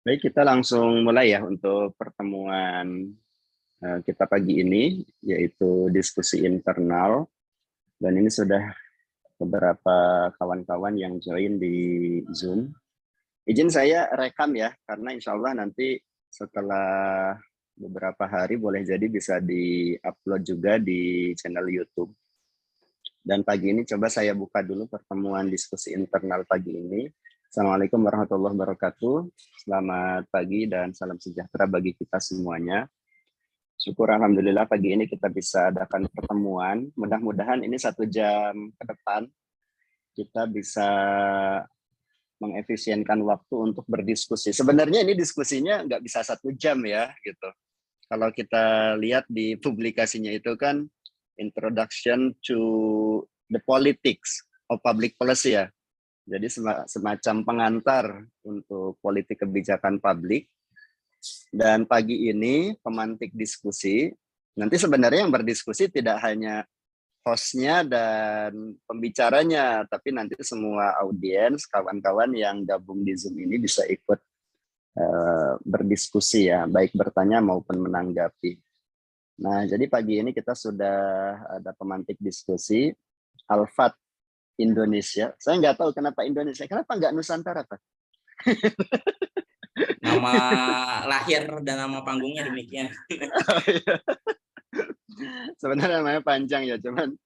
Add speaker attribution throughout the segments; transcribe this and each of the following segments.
Speaker 1: Baik, kita langsung mulai ya untuk pertemuan kita pagi ini, yaitu diskusi internal. Dan ini sudah beberapa kawan-kawan yang join di Zoom. Izin saya rekam ya, karena insya Allah nanti setelah beberapa hari boleh jadi bisa di-upload juga di channel YouTube. Dan pagi ini coba saya buka dulu pertemuan diskusi internal pagi ini. Assalamualaikum warahmatullahi wabarakatuh. Selamat pagi dan salam sejahtera bagi kita semuanya. Syukur Alhamdulillah pagi ini kita bisa adakan pertemuan. Mudah-mudahan ini 1 jam ke depan kita bisa mengefisienkan waktu untuk berdiskusi. Sebenarnya ini diskusinya nggak bisa 1 jam ya, gitu. Kalau kita lihat di publikasinya itu kan Introduction to the Politics of Public Policy ya. Jadi semacam pengantar untuk politik kebijakan publik. Dan pagi ini pemantik diskusi, nanti sebenarnya yang berdiskusi tidak hanya hostnya dan pembicaranya, tapi nanti semua audiens, kawan-kawan yang gabung di Zoom ini bisa ikut berdiskusi ya, baik bertanya maupun menanggapi. Nah, jadi pagi ini kita sudah ada pemantik diskusi, Alfat Indonesia. Saya nggak tahu kenapa Indonesia, kenapa nggak Nusantara, Pak?
Speaker 2: Nama lahir dan nama panggungnya demikian.
Speaker 1: Sebenarnya namanya panjang ya, cuman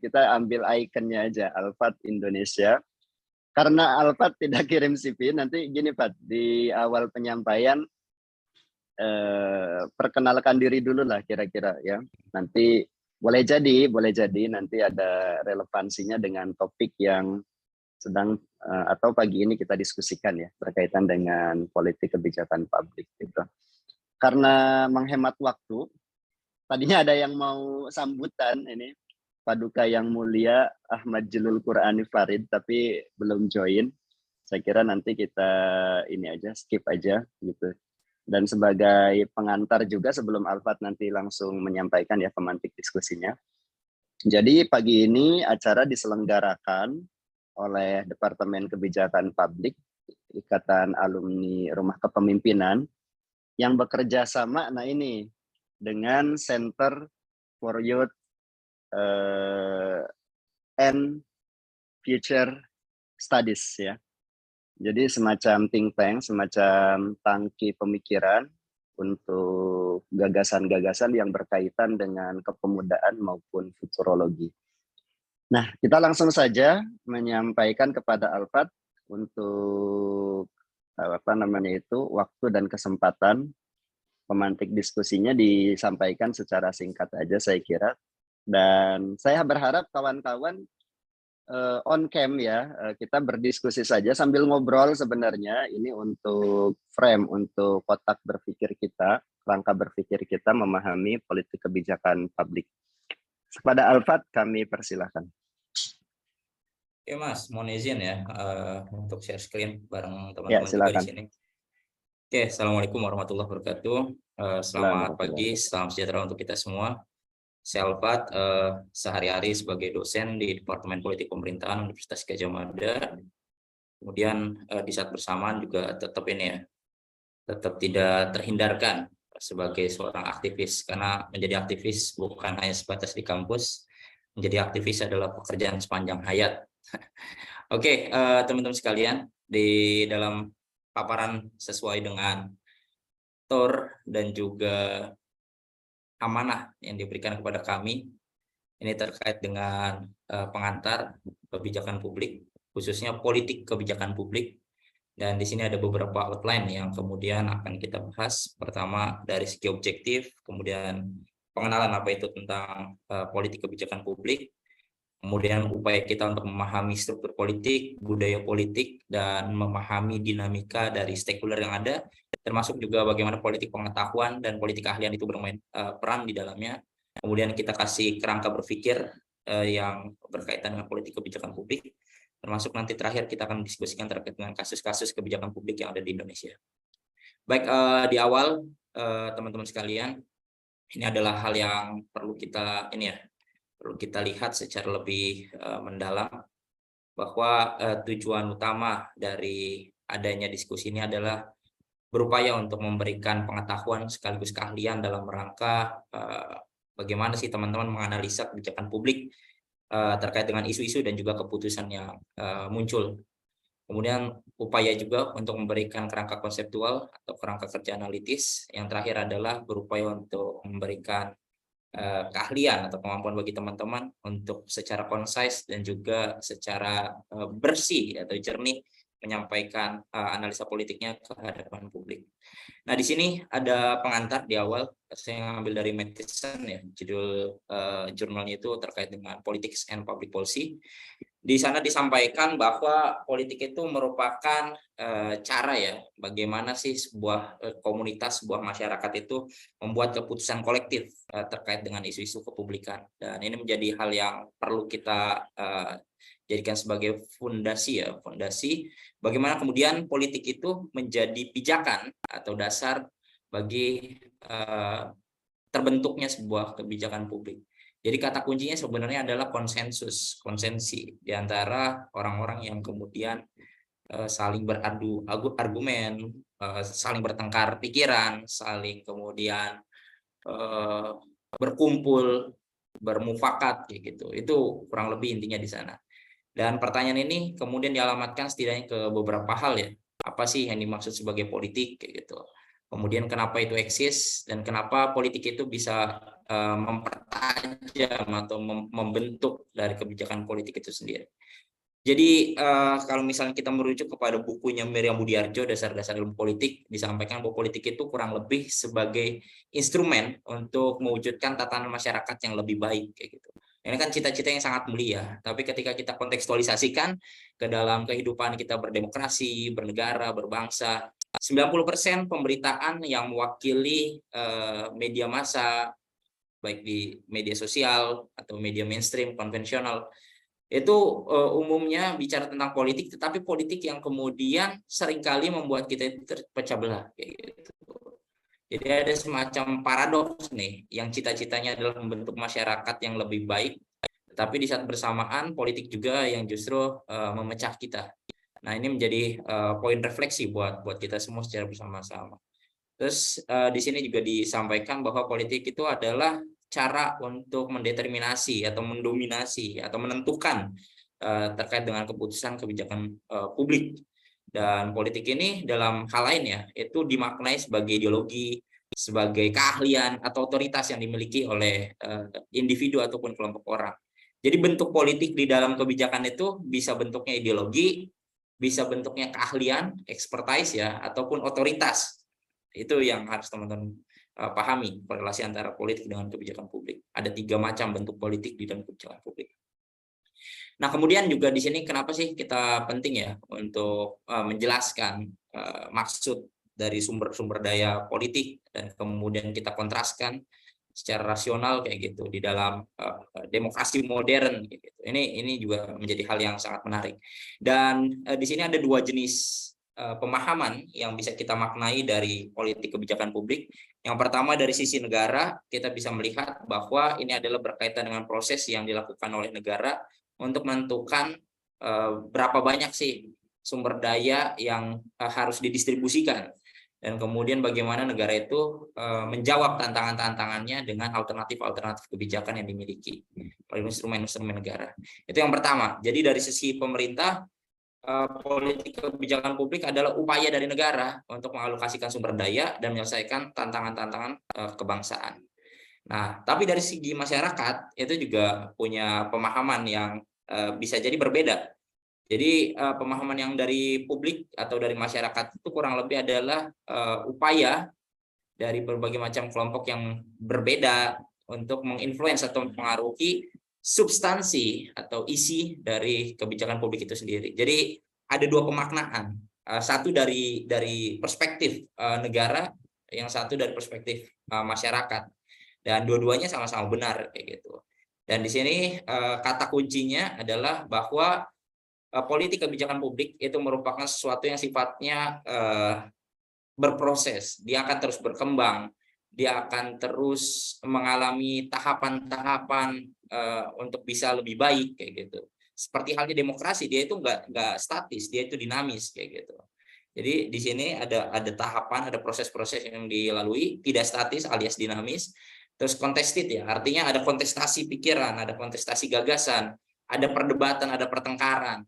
Speaker 1: kita ambil ikonnya aja, Alfat Indonesia. Karena Alfat tidak kirim CV, nanti gini Pak, di awal penyampaian perkenalkan diri dulu lah kira-kira ya. Nanti boleh jadi nanti ada relevansinya dengan topik yang sedang atau pagi ini kita diskusikan ya, berkaitan dengan politik kebijakan publik gitu. Karena menghemat waktu, tadinya ada yang mau sambutan ini, Paduka yang Mulia Ahmad Jelul Qur'ani Farid, tapi belum join. Saya kira nanti kita ini aja, skip aja gitu. Dan sebagai pengantar juga sebelum Alfat nanti langsung menyampaikan ya pemantik diskusinya. Jadi pagi ini acara diselenggarakan oleh Departemen Kebijakan Publik Ikatan Alumni Rumah Kepemimpinan yang bekerja sama dengan Center for Youth and Future Studies ya. Jadi semacam think tank, semacam tangki pemikiran untuk gagasan-gagasan yang berkaitan dengan kepemudaan maupun futurologi. Nah, kita langsung saja menyampaikan kepada Alfat untuk waktu dan kesempatan pemantik diskusinya disampaikan secara singkat aja saya kira. Dan saya berharap kawan-kawan on cam ya, kita berdiskusi saja sambil ngobrol sebenarnya. Ini untuk frame, untuk kotak berpikir kita, rangka berpikir kita memahami politik kebijakan publik. Kepada Alfat kami persilahkan.
Speaker 2: Oke Mas, mohon izin ya untuk share screen bareng
Speaker 1: Ya,
Speaker 2: teman-teman juga di
Speaker 1: silakan.
Speaker 2: sini. Oke, Assalamualaikum warahmatullahi wabarakatuh. Selamat pagi, salam sejahtera untuk kita semua. Saya Alfat, sehari-hari sebagai dosen di Departemen Politik Pemerintahan Universitas Gadjah Mada. Kemudian di saat bersamaan juga tetap tidak terhindarkan sebagai seorang aktivis, karena menjadi aktivis bukan hanya sebatas di kampus, menjadi aktivis adalah pekerjaan sepanjang hayat. Oke, teman-teman sekalian, di dalam paparan sesuai dengan TOR dan juga amanah yang diberikan kepada kami, ini terkait dengan pengantar kebijakan publik, khususnya politik kebijakan publik. Dan di sini ada beberapa outline yang kemudian akan kita bahas. Pertama dari segi objektif, kemudian pengenalan apa itu tentang politik kebijakan publik, kemudian upaya kita untuk memahami struktur politik, budaya politik, dan memahami dinamika dari stakeholder yang ada, termasuk juga bagaimana politik pengetahuan dan politik keahlian itu bermain peran di dalamnya. Kemudian kita kasih kerangka berpikir yang berkaitan dengan politik kebijakan publik, termasuk nanti terakhir kita akan diskusikan terkait dengan kasus-kasus kebijakan publik yang ada di Indonesia. Baik, di awal teman-teman sekalian, ini adalah hal yang perlu kita lihat secara lebih mendalam, bahwa tujuan utama dari adanya diskusi ini adalah berupaya untuk memberikan pengetahuan sekaligus keahlian dalam rangka bagaimana sih teman-teman menganalisa kebijakan publik terkait dengan isu-isu dan juga keputusan yang muncul. Kemudian upaya juga untuk memberikan kerangka konseptual atau kerangka kerja analitis. Yang terakhir adalah berupaya untuk memberikan keahlian atau kemampuan bagi teman-teman untuk secara concise dan juga secara bersih atau jernih menyampaikan analisa politiknya ke hadapan publik. Nah, di sini ada pengantar di awal, saya ngambil dari Matheson ya, judul jurnalnya itu terkait dengan Politics and Public Policy. Di sana disampaikan bahwa politik itu merupakan cara ya, bagaimana sih sebuah komunitas, sebuah masyarakat itu membuat keputusan kolektif terkait dengan isu-isu kepublikan. Dan ini menjadi hal yang perlu kita jadikan sebagai fondasi ya, fondasi bagaimana kemudian politik itu menjadi pijakan atau dasar bagi terbentuknya sebuah kebijakan publik. Jadi kata kuncinya sebenarnya adalah konsensus, konsensi di antara orang-orang yang kemudian saling beradu argumen, saling bertengkar pikiran, saling kemudian berkumpul, bermufakat kayak gitu. Itu kurang lebih intinya di sana. Dan pertanyaan ini kemudian dialamatkan setidaknya ke beberapa hal ya. Apa sih yang dimaksud sebagai politik kayak gitu. Kemudian kenapa itu eksis dan kenapa politik itu bisa mempertajam atau membentuk dari kebijakan politik itu sendiri. Jadi kalau misalnya kita merujuk kepada bukunya Miriam Budiarjo, Dasar-Dasar Ilmu Politik, disampaikan bahwa politik itu kurang lebih sebagai instrumen untuk mewujudkan tatanan masyarakat yang lebih baik kayak gitu. Ini kan cita-cita yang sangat mulia, tapi ketika kita kontekstualisasikan ke dalam kehidupan kita berdemokrasi, bernegara, berbangsa, 90% pemberitaan yang mewakili media massa, baik di media sosial atau media mainstream konvensional, itu umumnya bicara tentang politik, tetapi politik yang kemudian seringkali membuat kita itu terpecah belah kayak gitu. Jadi ada semacam paradoks nih, yang cita-citanya adalah membentuk masyarakat yang lebih baik, tetapi di saat bersamaan politik juga yang justru memecah kita. Nah, ini menjadi poin refleksi buat kita semua secara bersama-sama. Terus di sini juga disampaikan bahwa politik itu adalah cara untuk mendeterminasi atau mendominasi atau menentukan terkait dengan keputusan kebijakan publik. Dan politik ini dalam hal lain ya, itu dimaknai sebagai ideologi, sebagai keahlian atau otoritas yang dimiliki oleh individu ataupun kelompok orang. Jadi bentuk politik di dalam kebijakan itu bisa bentuknya ideologi, bisa bentuknya keahlian, expertise ya, ataupun otoritas. Itu yang harus teman-teman pahami, korelasi antara politik dengan kebijakan publik. Ada 3 macam bentuk politik di dalam kebijakan publik. Nah, kemudian juga di sini kenapa sih kita penting ya untuk menjelaskan maksud dari sumber-sumber daya politik dan kemudian kita kontraskan secara rasional kayak gitu di dalam demokrasi modern gitu. Ini juga menjadi hal yang sangat menarik. Dan di sini ada 2 jenis pemahaman yang bisa kita maknai dari politik kebijakan publik. Yang pertama dari sisi negara, kita bisa melihat bahwa ini adalah berkaitan dengan proses yang dilakukan oleh negara untuk menentukan berapa banyak sih sumber daya yang harus didistribusikan, dan kemudian bagaimana negara itu menjawab tantangan-tantangannya dengan alternatif-alternatif kebijakan yang dimiliki oleh instrumen-instrumen negara. Itu yang pertama. Jadi dari sisi pemerintah, politik kebijakan publik adalah upaya dari negara untuk mengalokasikan sumber daya dan menyelesaikan tantangan-tantangan kebangsaan. Nah, tapi dari segi masyarakat itu juga punya pemahaman yang bisa jadi berbeda. Jadi pemahaman yang dari publik atau dari masyarakat itu kurang lebih adalah upaya dari berbagai macam kelompok yang berbeda untuk menginfluence atau mempengaruhi substansi atau isi dari kebijakan publik itu sendiri. Jadi ada 2 pemaknaan. Satu dari perspektif negara, yang satu dari perspektif masyarakat. Dan dua-duanya sama-sama benar kayak gitu. Dan di sini kata kuncinya adalah bahwa politik kebijakan publik itu merupakan sesuatu yang sifatnya berproses. Dia akan terus berkembang, dia akan terus mengalami tahapan-tahapan untuk bisa lebih baik kayak gitu. Seperti halnya demokrasi, dia itu nggak statis, dia itu dinamis kayak gitu. Jadi di sini ada tahapan, ada proses-proses yang dilalui, tidak statis alias dinamis. Terus contested ya, artinya ada kontestasi pikiran, ada kontestasi gagasan, ada perdebatan, ada pertengkaran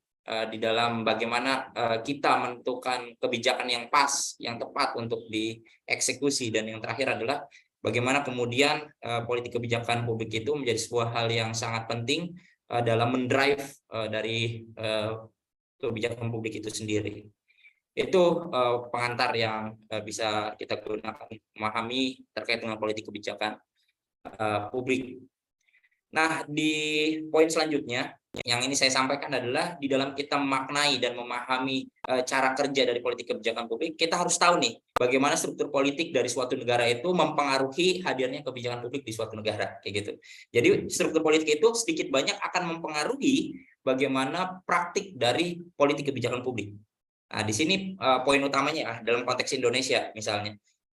Speaker 2: di dalam bagaimana kita menentukan kebijakan yang pas, yang tepat untuk dieksekusi. Dan yang terakhir adalah bagaimana kemudian politik kebijakan publik itu menjadi sebuah hal yang sangat penting dalam mendrive dari kebijakan publik itu sendiri. Itu pengantar yang bisa kita gunakan memahami terkait dengan politik kebijakan publik. Nah, di poin selanjutnya yang ini saya sampaikan adalah di dalam kita memaknai dan memahami cara kerja dari politik kebijakan publik, kita harus tahu nih bagaimana struktur politik dari suatu negara itu mempengaruhi hadirnya kebijakan publik di suatu negara, kayak gitu. Jadi struktur politik itu sedikit banyak akan mempengaruhi bagaimana praktik dari politik kebijakan publik. Nah, di sini poin utamanya dalam konteks Indonesia misalnya.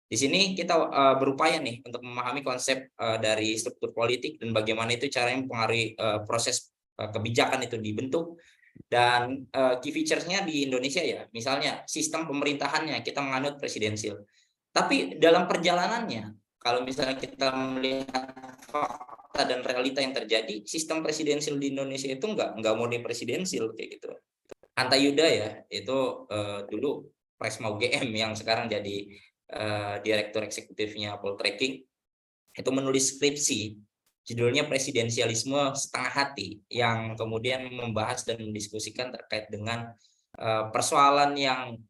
Speaker 2: Di sini kita berupaya nih untuk memahami konsep dari struktur politik dan bagaimana itu caranya mempengaruhi proses kebijakan itu dibentuk. Dan key features-nya di Indonesia ya, misalnya sistem pemerintahannya kita menganut presidensil. Tapi dalam perjalanannya, kalau misalnya kita melihat fakta dan realita yang terjadi, sistem presidensil di Indonesia itu nggak murni presidensil kayak gitu. Hanta Yuda ya, itu dulu Presma UGM yang sekarang jadi direktur eksekutifnya Poltreking, itu menulis skripsi judulnya Presidensialisme Setengah Hati, yang kemudian membahas dan mendiskusikan terkait dengan persoalan yang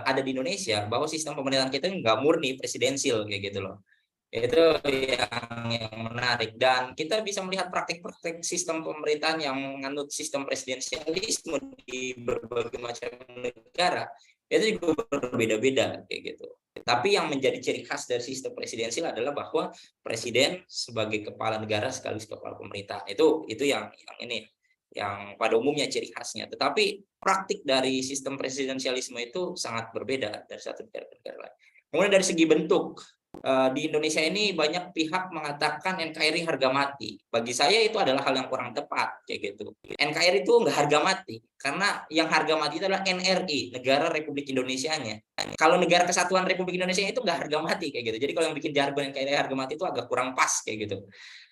Speaker 2: ada di Indonesia, bahwa sistem pemerintahan kita nggak murni presidensil kayak gitu loh. Itu yang menarik, dan kita bisa melihat praktik-praktik sistem pemerintahan yang menganut sistem presidensialisme di berbagai macam negara itu juga berbeda-beda kayak gitu. Tapi yang menjadi ciri khas dari sistem presidensial adalah bahwa presiden sebagai kepala negara sekaligus kepala pemerintah. Itu yang ini yang pada umumnya ciri khasnya. Tetapi praktik dari sistem presidensialisme itu sangat berbeda dari satu negara ke negara lain. Kemudian dari segi bentuk, di Indonesia ini banyak pihak mengatakan NKRI harga mati. Bagi saya itu adalah hal yang kurang tepat kayak gitu. NKRI itu nggak harga mati, karena yang harga mati itu adalah NRI, Negara Republik Indonesianya. Kalau Negara Kesatuan Republik Indonesia itu nggak harga mati kayak gitu. Jadi kalau yang bikin jargon NKRI harga mati itu agak kurang pas kayak gitu.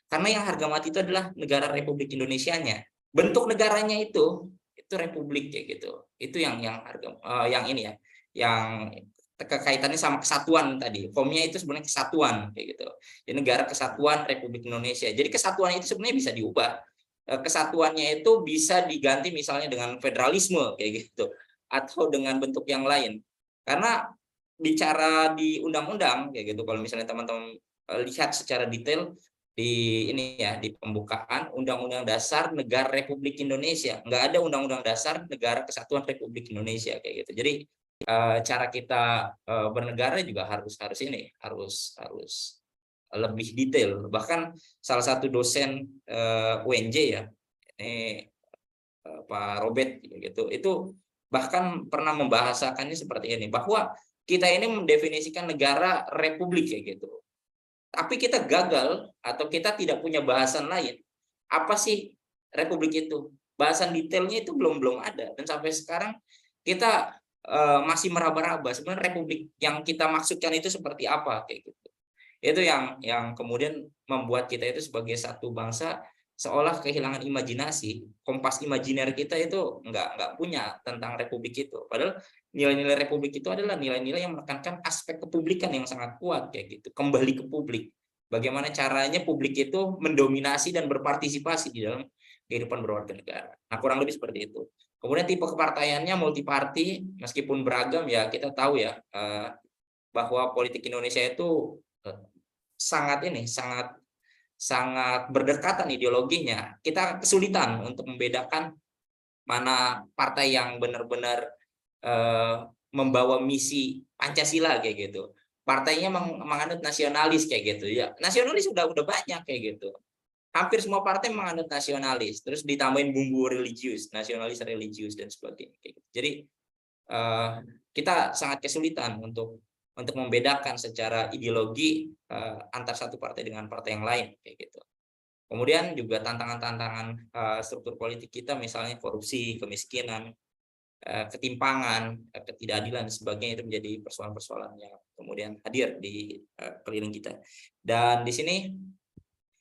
Speaker 2: Karena yang harga mati itu adalah Negara Republik Indonesianya. Bentuk negaranya itu republik kayak gitu. Itu yang harga yang ini ya, yang kekaitannya sama kesatuan tadi. Formnya itu sebenarnya kesatuan kayak gitu. Di Negara Kesatuan Republik Indonesia. Jadi kesatuan itu sebenarnya bisa diubah. Kesatuannya itu bisa diganti misalnya dengan federalisme kayak gitu, atau dengan bentuk yang lain. Karena bicara di undang-undang kayak gitu, kalau misalnya teman-teman lihat secara detail di ini ya, di pembukaan Undang-Undang Dasar Negara Republik Indonesia, nggak ada Undang-Undang Dasar Negara Kesatuan Republik Indonesia kayak gitu. Jadi cara kita bernegara juga harus lebih detail. Bahkan salah satu dosen UNJ ya, ini Pak Robert gitu, itu bahkan pernah membahasakannya seperti ini, bahwa kita ini mendefinisikan negara republik kayak gitu. Tapi kita gagal atau kita tidak punya bahasan lain. Apa sih republik itu? Bahasan detailnya itu belum ada, dan sampai sekarang kita masih meraba-raba sebenarnya republik yang kita maksudkan itu seperti apa kayak gitu. Itu yang kemudian membuat kita itu sebagai satu bangsa seolah kehilangan imajinasi, kompas imajiner kita itu nggak punya tentang republik itu. Padahal nilai-nilai republik itu adalah nilai-nilai yang menekankan aspek kepublikan yang sangat kuat kayak gitu, kembali ke publik. Bagaimana caranya publik itu mendominasi dan berpartisipasi di dalam kehidupan berwarga negara. Nah, kurang lebih seperti itu. Kemudian tipe kepartaiannya multiparti, meskipun beragam ya, kita tahu ya bahwa politik Indonesia itu sangat berdekatan ideologinya. Kita kesulitan untuk membedakan mana partai yang benar-benar membawa misi Pancasila kayak gitu. Partainya menganut nasionalis kayak gitu ya. Nasionalis udah banyak kayak gitu. Hampir semua partai menganut nasionalis, terus ditambahin bumbu religius, nasionalis religius dan sebagainya. Jadi kita sangat kesulitan untuk membedakan secara ideologi antar satu partai dengan partai yang lain kayak gitu. Kemudian juga tantangan-tantangan struktur politik kita, misalnya korupsi, kemiskinan, ketimpangan, ketidakadilan dan sebagainya itu menjadi persoalan-persoalan yang kemudian hadir di keliling kita. Dan di sini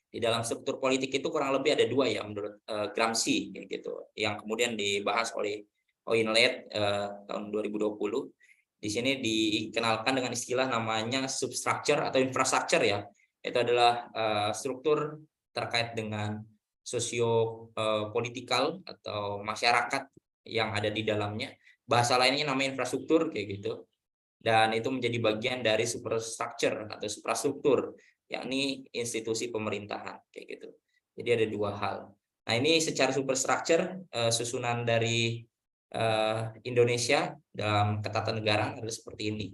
Speaker 2: di dalam struktur politik itu kurang lebih ada dua ya menurut Gramsci gitu, yang kemudian dibahas oleh Oinlet tahun 2020. Di sini dikenalkan dengan istilah namanya substructure atau infrastructure ya. Itu adalah struktur terkait dengan sosio politikal atau masyarakat yang ada di dalamnya. Bahasa lainnya namanya infrastruktur kayak gitu. Dan itu menjadi bagian dari superstructure atau suprastruktur, yakni institusi pemerintahan kayak gitu. Jadi ada dua hal. Nah, ini secara superstructure susunan dari Indonesia dalam ketatanegaraan adalah seperti ini.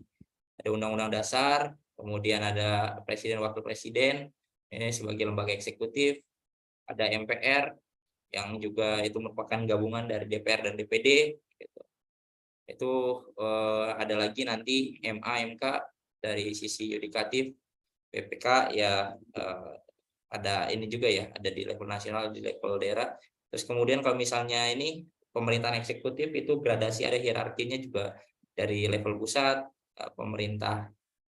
Speaker 2: Ada Undang-Undang Dasar, kemudian ada Presiden Wakil Presiden, ini sebagai lembaga eksekutif, ada MPR yang juga itu merupakan gabungan dari DPR dan DPD. Gitu. Itu ada lagi nanti MA, MK dari sisi yudikatif, PPK ya ada ini juga ya, ada di level nasional, di level daerah. Terus kemudian kalau misalnya ini pemerintahan eksekutif itu gradasi ada hierarkinya juga dari level pusat, pemerintah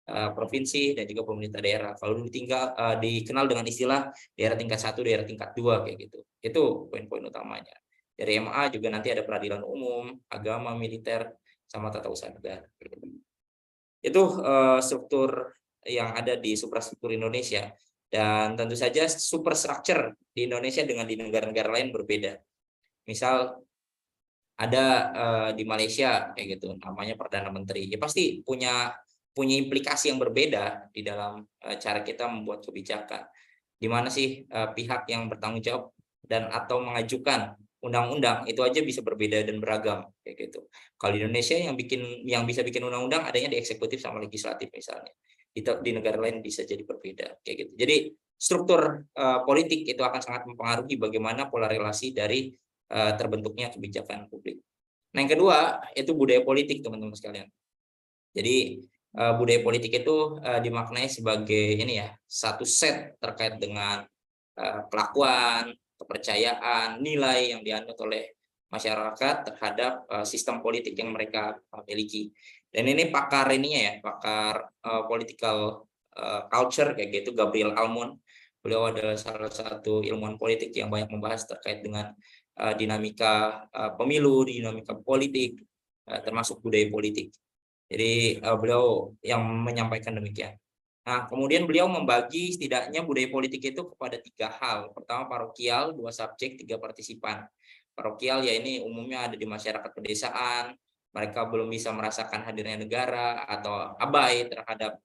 Speaker 2: provinsi dan juga pemerintah daerah. Kalau dulu dikenal dengan istilah daerah tingkat 1, daerah tingkat 2 kayak gitu. Itu poin-poin utamanya. Dari MA juga nanti ada peradilan umum, agama, militer, sama tata usaha negara. Itu struktur yang ada di suprastruktur Indonesia. Dan tentu saja superstructure di Indonesia dengan di negara-negara lain berbeda. Misal ada di Malaysia kayak gitu, namanya Perdana Menteri. Ya pasti punya implikasi yang berbeda di dalam cara kita membuat kebijakan. Di mana sih pihak yang bertanggung jawab dan atau mengajukan undang-undang itu aja bisa berbeda dan beragam kayak gitu. Kalau di Indonesia yang bisa bikin undang-undang adanya di eksekutif sama legislatif misalnya. Di negara lain bisa jadi berbeda kayak gitu. Jadi struktur politik itu akan sangat mempengaruhi bagaimana pola relasi dari terbentuknya kebijakan publik. Nah, yang kedua itu budaya politik, teman-teman sekalian. Jadi budaya politik itu dimaknai sebagai ini ya, satu set terkait dengan kelakuan, kepercayaan, nilai yang dianut oleh masyarakat terhadap sistem politik yang mereka miliki. Dan ini pakar ininya ya, pakar political culture kayak gitu, Gabriel Almond. Beliau adalah salah satu ilmuwan politik yang banyak membahas terkait dengan dinamika pemilu, dinamika politik, termasuk budaya politik. Jadi beliau yang menyampaikan demikian. Nah, kemudian beliau membagi setidaknya budaya politik itu kepada 3 hal. Pertama parokial, 2 subjek, 3 partisipan. Parokial ya ini umumnya ada di masyarakat pedesaan, mereka belum bisa merasakan hadirnya negara atau abai terhadap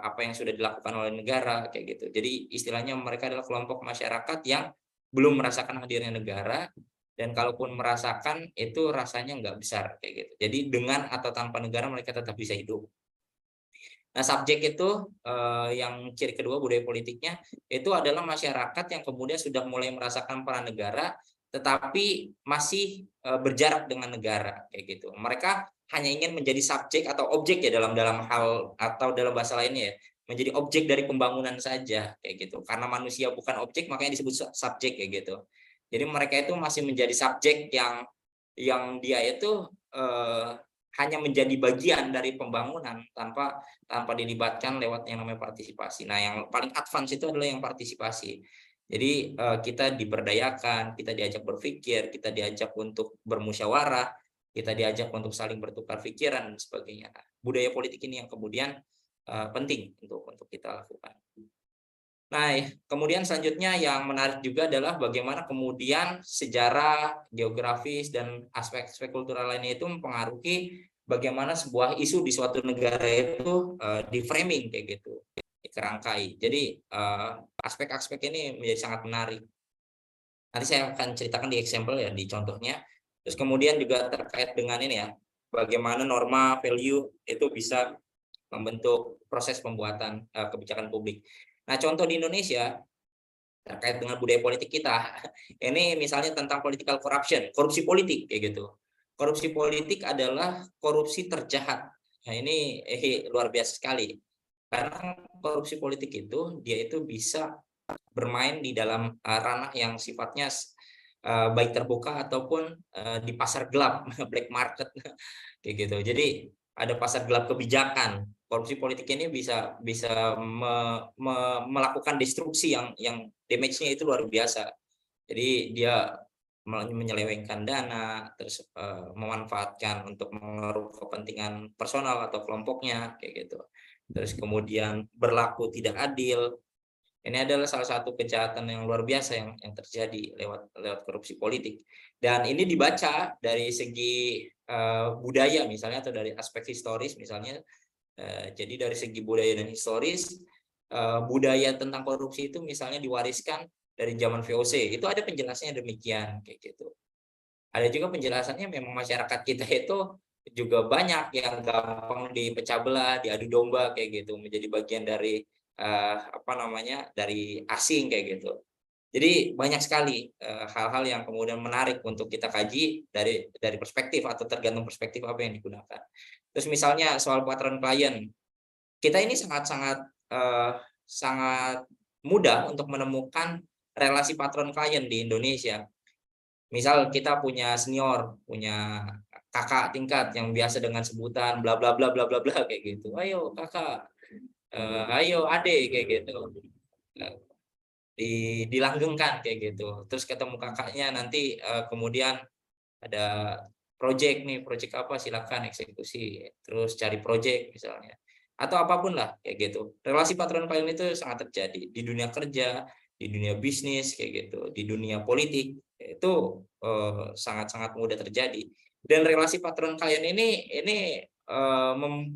Speaker 2: apa yang sudah dilakukan oleh negara kayak gitu. Jadi istilahnya mereka adalah kelompok masyarakat yang belum merasakan hadirnya negara, dan kalaupun merasakan itu rasanya nggak besar kayak gitu. Jadi dengan atau tanpa negara mereka tetap bisa hidup. Nah, subjek itu yang ciri kedua budaya politiknya itu adalah masyarakat yang kemudian sudah mulai merasakan peran negara tetapi masih berjarak dengan negara kayak gitu. Mereka hanya ingin menjadi subjek atau objek ya dalam hal atau dalam bahasa lainnya ya, menjadi objek dari pembangunan saja kayak gitu. Karena manusia bukan objek makanya disebut subjek kayak gitu. Jadi mereka itu masih menjadi subjek yang dia itu hanya menjadi bagian dari pembangunan tanpa dilibatkan lewat yang namanya partisipasi. Nah, yang paling advance itu adalah yang partisipasi. Jadi kita diberdayakan, kita diajak berpikir, kita diajak untuk bermusyawarah, kita diajak untuk saling bertukar pikiran dan sebagainya. Nah, budaya politik ini yang kemudian penting untuk kita lakukan. Nah, kemudian selanjutnya yang menarik juga adalah bagaimana kemudian sejarah, geografis, dan aspek-aspek kultural lainnya itu mempengaruhi bagaimana sebuah isu di suatu negara itu di framing kayak gitu, dikerangkai. Jadi aspek-aspek ini menjadi sangat menarik. Nanti saya akan ceritakan di example ya, di contohnya. Terus kemudian juga terkait dengan ini ya, bagaimana norma value itu bisa membentuk proses pembuatan kebijakan publik. Nah, contoh di Indonesia terkait dengan budaya politik kita, ini misalnya tentang political corruption, korupsi politik kayak gitu. Korupsi politik adalah korupsi terjahat. Nah, ini luar biasa sekali. Karena korupsi politik itu dia itu bisa bermain di dalam ranah yang sifatnya baik terbuka ataupun di pasar gelap, black market kayak gitu. Jadi ada pasar gelap kebijakan. Korupsi politik ini bisa bisa melakukan destruksi yang damage-nya itu luar biasa. Jadi dia menyelewengkan dana, terus memanfaatkan untuk mengeruk kepentingan personal atau kelompoknya kayak gitu. Terus kemudian berlaku tidak adil. Ini adalah salah satu kejahatan yang luar biasa yang terjadi lewat korupsi politik. Dan ini dibaca dari segi budaya misalnya, atau dari aspek historis misalnya. Jadi dari segi budaya dan historis, budaya tentang korupsi itu misalnya diwariskan dari zaman VOC. Itu ada penjelasannya demikian kayak gitu. Ada juga penjelasannya memang masyarakat kita itu juga banyak yang gampang dipecah belah, diadu domba kayak gitu, menjadi bagian dari dari asing kayak gitu. Jadi banyak sekali hal-hal yang kemudian menarik untuk kita kaji dari perspektif, atau tergantung perspektif apa yang digunakan. Terus misalnya soal patron klien, kita ini sangat mudah untuk menemukan relasi patron klien di Indonesia. Misal kita punya senior, punya kakak tingkat yang biasa dengan sebutan bla bla bla bla bla bla kayak gitu. Ayo kakak, ayo adik kayak gitu. Dilanggengkan kayak gitu. Terus ketemu kakaknya nanti kemudian ada project nih, project apa silakan eksekusi. Terus cari project misalnya. Atau apapun lah kayak gitu. Relasi patron klien itu sangat terjadi di dunia kerja, di dunia bisnis kayak gitu, di dunia politik itu sangat-sangat mudah terjadi. Dan relasi patron klien ini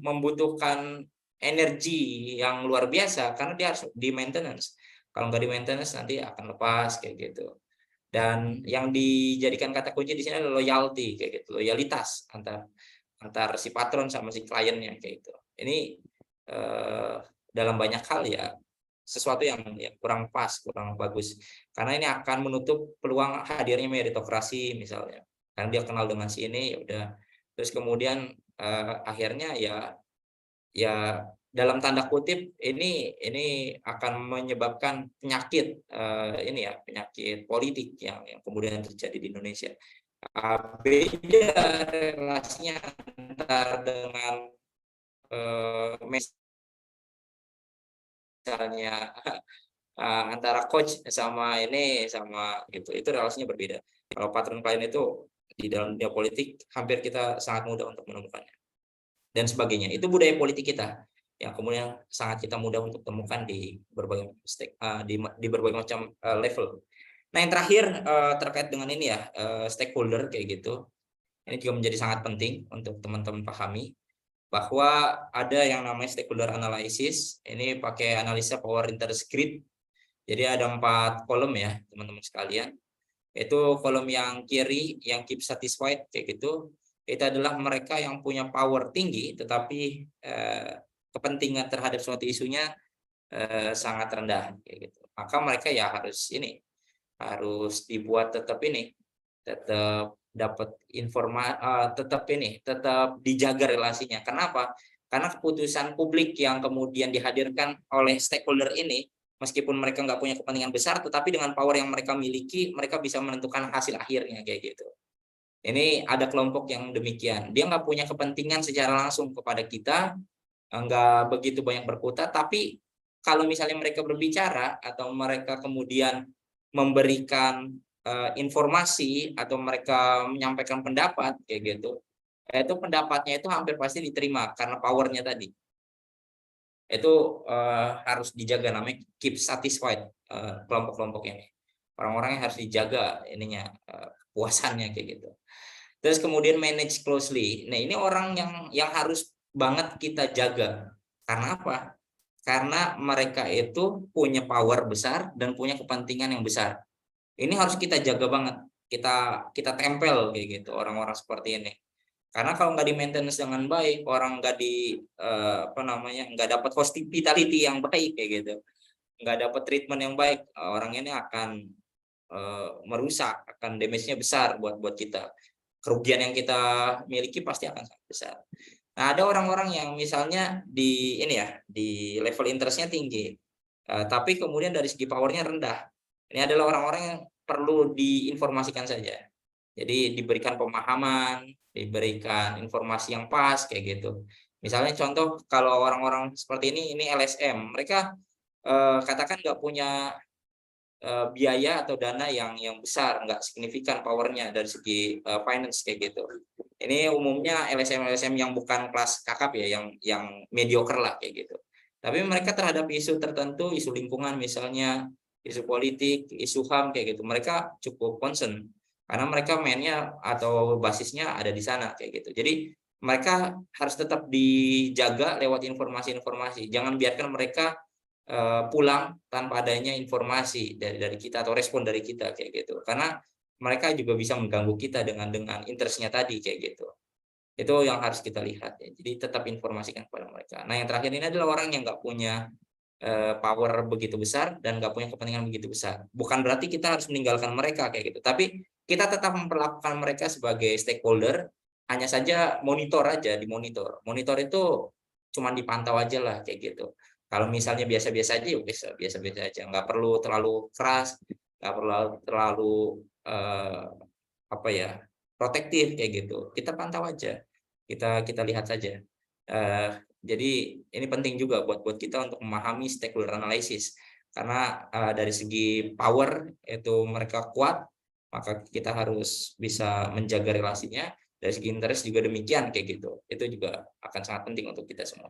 Speaker 2: membutuhkan energi yang luar biasa karena dia harus di maintenance. Kalau nggak di maintenance nanti akan lepas kayak gitu. Dan yang dijadikan kata kunci di sini adalah loyalty kayak gitu, loyalitas antar si patron sama si kliennya kayak gitu. Ini dalam banyak hal ya sesuatu yang kurang pas, kurang bagus. Karena ini akan menutup peluang hadirnya meritokrasi misalnya. Karena dia kenal dengan si ini ya udah. Terus kemudian akhirnya ya dalam tanda kutip ini akan menyebabkan penyakit penyakit politik yang kemudian terjadi di Indonesia. Beda relasinya antara dengan misalnya antara coach sama itu relasinya berbeda. Kalau patron klien itu di dalam dunia politik hampir kita sangat mudah untuk menemukannya dan sebagainya. Itu budaya politik kita yang kemudian sangat kita mudah untuk temukan di berbagai berbagai macam level. Nah, yang terakhir terkait dengan ini ya, stakeholder kayak gitu. Ini juga menjadi sangat penting untuk teman-teman pahami bahwa ada yang namanya stakeholder analysis. Ini pakai analisa power interest grid. Jadi ada 4 kolom ya, teman-teman sekalian. Itu kolom yang kiri yang keep satisfied kayak gitu. Itu adalah mereka yang punya power tinggi tetapi kepentingan terhadap suatu isunya sangat rendah kayak gitu. Maka mereka ya harus dibuat tetap dapat tetap dijaga relasinya. Kenapa? Karena keputusan publik yang kemudian dihadirkan oleh stakeholder ini, meskipun mereka nggak punya kepentingan besar, tetapi dengan power yang mereka miliki, mereka bisa menentukan hasil akhirnya kayak gitu. Ini ada kelompok yang demikian. Dia nggak punya kepentingan secara langsung kepada kita, nggak begitu banyak berkutat, tapi kalau misalnya mereka berbicara atau mereka kemudian memberikan informasi atau mereka menyampaikan pendapat kayak gitu, itu pendapatnya itu hampir pasti diterima karena powernya tadi. Itu harus dijaga, namanya keep satisfied kelompok-kelompok ini. Orang-orang yang harus dijaga puasannya kayak gitu. Terus kemudian manage closely. Nah, ini orang yang harus banget kita jaga. Karena apa? Karena mereka itu punya power besar dan punya kepentingan yang besar. Ini harus kita jaga banget. Kita tempel kayak gitu orang-orang seperti ini. Karena kalau nggak di maintenance dengan baik, orang nggak nggak dapat hospitality yang baik kayak gitu, nggak dapat treatment yang baik, orang ini akan merusak, akan damage-nya besar buat kita. Kerugian yang kita miliki pasti akan sangat besar. Nah, ada orang-orang yang misalnya di level interest-nya tinggi, tapi kemudian dari segi power-nya rendah. Ini adalah orang-orang yang perlu diinformasikan saja. Jadi diberikan pemahaman, diberikan informasi yang pas kayak gitu. Misalnya contoh kalau orang-orang seperti ini LSM, mereka katakan nggak punya biaya atau dana yang besar, nggak signifikan powernya dari segi finance kayak gitu. Ini umumnya LSM yang bukan kelas kakap ya, yang mediocre lah kayak gitu. Tapi mereka terhadap isu tertentu, isu lingkungan misalnya, isu politik, isu HAM kayak gitu, mereka cukup concern karena mereka mainnya atau basisnya ada di sana kayak gitu. Jadi mereka harus tetap dijaga lewat informasi-informasi. Jangan biarkan mereka pulang tanpa adanya informasi dari kita atau respon dari kita kayak gitu, karena mereka juga bisa mengganggu kita dengan interestnya tadi kayak gitu. Itu yang harus kita lihat ya, jadi tetap informasikan kepada mereka. Nah yang terakhir ini adalah orang yang nggak punya power begitu besar dan nggak punya kepentingan begitu besar. Bukan berarti kita harus meninggalkan mereka kayak gitu, tapi kita tetap memperlakukan mereka sebagai stakeholder, hanya saja monitor aja, dimonitor. Monitor itu cuma dipantau aja lah kayak gitu. Kalau misalnya biasa-biasa aja, ya biasa-biasa aja, nggak perlu terlalu keras, nggak perlu terlalu apa ya, protektif kayak gitu. Kita pantau aja, kita lihat saja. Jadi ini penting juga buat kita untuk memahami stakeholder analysis, karena dari segi power itu mereka kuat, maka kita harus bisa menjaga relasinya. Dari segi interest juga demikian kayak gitu. Itu juga akan sangat penting untuk kita semua.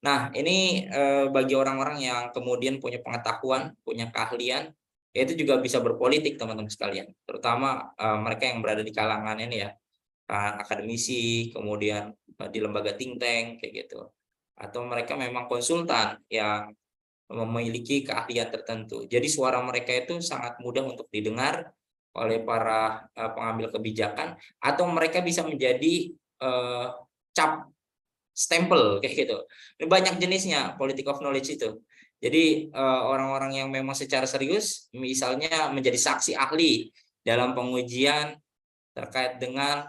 Speaker 2: Nah, ini bagi orang-orang yang kemudian punya pengetahuan, punya keahlian, itu juga bisa berpolitik teman-teman sekalian. Terutama mereka yang berada di kalangan ini ya, akademisi, kemudian di lembaga think tank kayak gitu. Atau mereka memang konsultan yang memiliki keahlian tertentu. Jadi suara mereka itu sangat mudah untuk didengar oleh para pengambil kebijakan, atau mereka bisa menjadi cap stempel kayak gitu. Banyak jenisnya politik of knowledge itu. Jadi orang-orang yang memang secara serius misalnya menjadi saksi ahli dalam pengujian terkait dengan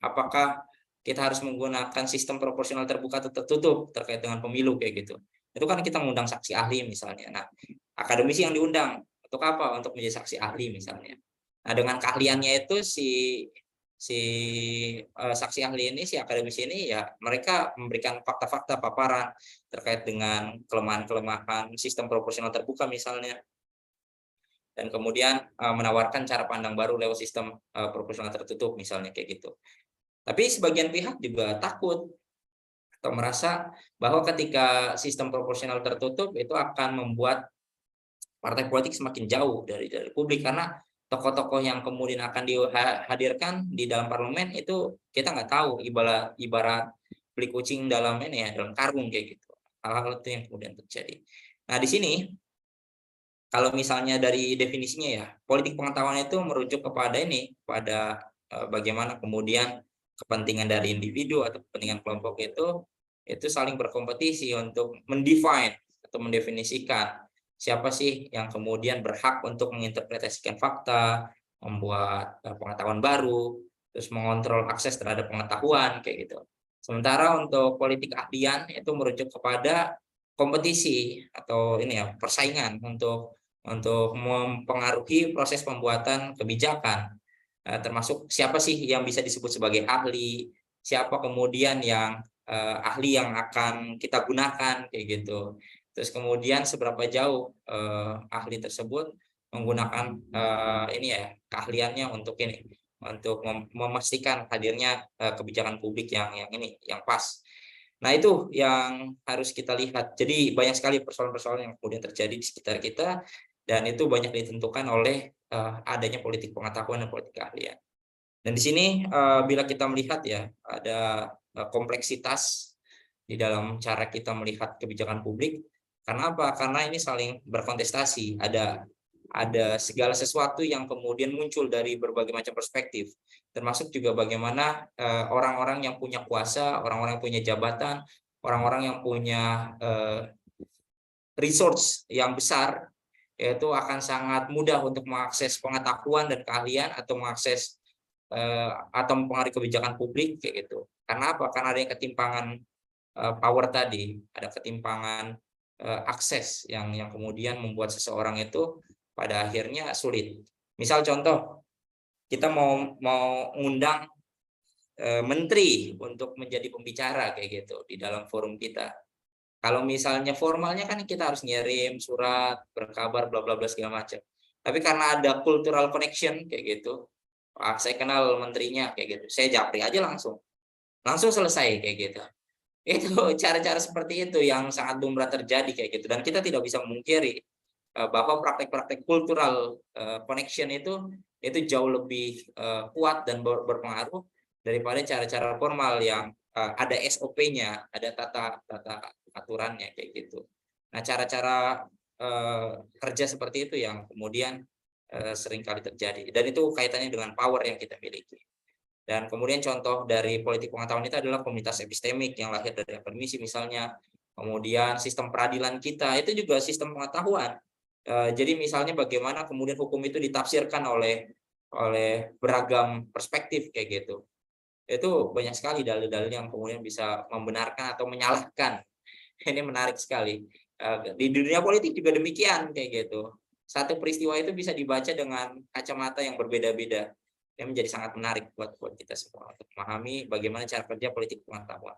Speaker 2: apakah kita harus menggunakan sistem proporsional terbuka atau tertutup terkait dengan pemilu kayak gitu. Itu kan kita mengundang saksi ahli misalnya. Nah, akademisi yang diundang untuk apa? Untuk menjadi saksi ahli misalnya. Nah, dengan keahliannya itu si si saksi ahli ini, si akademisi ini ya mereka memberikan fakta-fakta paparan terkait dengan kelemahan-kelemahan sistem proporsional terbuka misalnya, dan kemudian menawarkan cara pandang baru lewat sistem proporsional tertutup misalnya kayak gitu. Tapi sebagian pihak juga takut atau merasa bahwa ketika sistem proporsional tertutup itu akan membuat partai politik semakin jauh dari publik, karena tokoh-tokoh yang kemudian akan dihadirkan di dalam parlemen itu kita nggak tahu, ibarat beli kucing dalam ini ya, dalam karung kayak gitu. Hal-hal itu yang kemudian terjadi. Nah di sini kalau misalnya dari definisinya ya, politik pengetahuan itu merujuk kepada ini, pada bagaimana kemudian kepentingan dari individu atau kepentingan kelompok itu saling berkompetisi untuk mendefine atau mendefinisikan siapa sih yang kemudian berhak untuk menginterpretasikan fakta, membuat pengetahuan baru, terus mengontrol akses terhadap pengetahuan kayak gitu. Sementara untuk politik keahlian itu merujuk kepada kompetisi atau ini ya, persaingan untuk mempengaruhi proses pembuatan kebijakan, termasuk siapa sih yang bisa disebut sebagai ahli, siapa kemudian yang ahli yang akan kita gunakan kayak gitu. Terus kemudian seberapa jauh ahli tersebut menggunakan ini ya, keahliannya untuk ini, untuk memastikan hadirnya kebijakan publik yang pas. Nah, itu yang harus kita lihat. Jadi banyak sekali persoalan-persoalan yang kemudian terjadi di sekitar kita, dan itu banyak ditentukan oleh adanya politik pengetahuan dan politik keahlian. Dan di sini bila kita melihat ya, ada kompleksitas di dalam cara kita melihat kebijakan publik. Karena apa? Karena ini saling berkontestasi. Ada segala sesuatu yang kemudian muncul dari berbagai macam perspektif, termasuk juga bagaimana orang-orang yang punya kuasa, orang-orang yang punya jabatan, orang-orang yang punya resource yang besar, yaitu akan sangat mudah untuk mengakses pengetahuan dan keahlian atau mengakses atau mempengaruhi kebijakan publik kayak gitu. Karena apa? Karena ada ketimpangan power tadi, ada ketimpangan akses yang kemudian membuat seseorang itu pada akhirnya sulit. Misal contoh, kita mau ngundang menteri untuk menjadi pembicara kayak gitu di dalam forum kita. Kalau misalnya formalnya kan kita harus ngirim surat, berkabar, bla bla bla segala macam. Tapi karena ada cultural connection kayak gitu, saya kenal menterinya kayak gitu, saya japri aja langsung selesai kayak gitu. Itu cara-cara seperti itu yang sangat lumrah terjadi kayak gitu, dan kita tidak bisa memungkiri bahwa praktek-praktek cultural connection itu jauh lebih kuat dan berpengaruh daripada cara-cara formal yang ada SOP-nya, ada tata aturannya kayak gitu. Nah, cara-cara kerja seperti itu yang kemudian sering kali terjadi, dan itu kaitannya dengan power yang kita miliki. Dan kemudian contoh dari politik pengetahuan itu adalah komunitas epistemik yang lahir dari akademisi misalnya. Kemudian sistem peradilan kita itu juga sistem pengetahuan. Jadi misalnya bagaimana kemudian hukum itu ditafsirkan oleh beragam perspektif kayak gitu. Itu banyak sekali dalil-dalil yang kemudian bisa membenarkan atau menyalahkan. Ini menarik sekali. Di dunia politik juga demikian kayak gitu. Satu peristiwa itu bisa dibaca dengan kacamata yang berbeda-beda. Yang menjadi sangat menarik buat kita semua untuk memahami bagaimana cara kerja politik pengetahuan.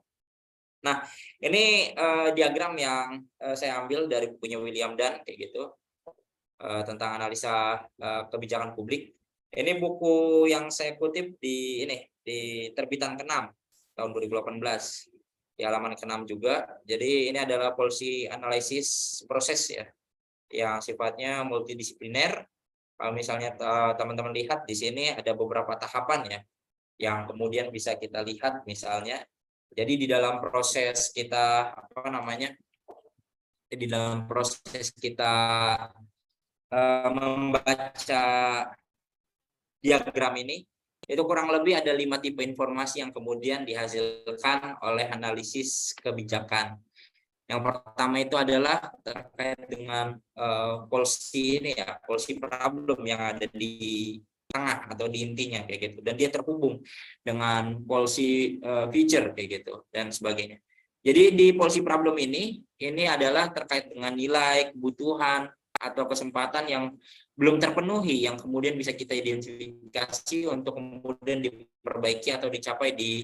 Speaker 2: Nah, ini diagram yang saya ambil dari bukunya William Dunn kayak gitu, tentang analisa kebijakan publik. Ini buku yang saya kutip di terbitan ke-6 tahun 2018, di halaman ke-6 juga. Jadi ini adalah policy analysis proses ya, yang sifatnya multidisipliner. Kalau misalnya teman-teman lihat di sini ada beberapa tahapan ya, yang kemudian bisa kita lihat misalnya. Jadi di dalam proses kita di dalam proses kita membaca diagram ini, itu kurang lebih ada 5 tipe informasi yang kemudian dihasilkan oleh analisis kebijakan. Yang pertama itu adalah terkait dengan policy ini ya, policy problem yang ada di tengah atau di intinya kayak gitu, dan dia terhubung dengan policy feature kayak gitu dan sebagainya. Jadi di policy problem ini adalah terkait dengan nilai, kebutuhan atau kesempatan yang belum terpenuhi yang kemudian bisa kita identifikasi untuk kemudian diperbaiki atau dicapai di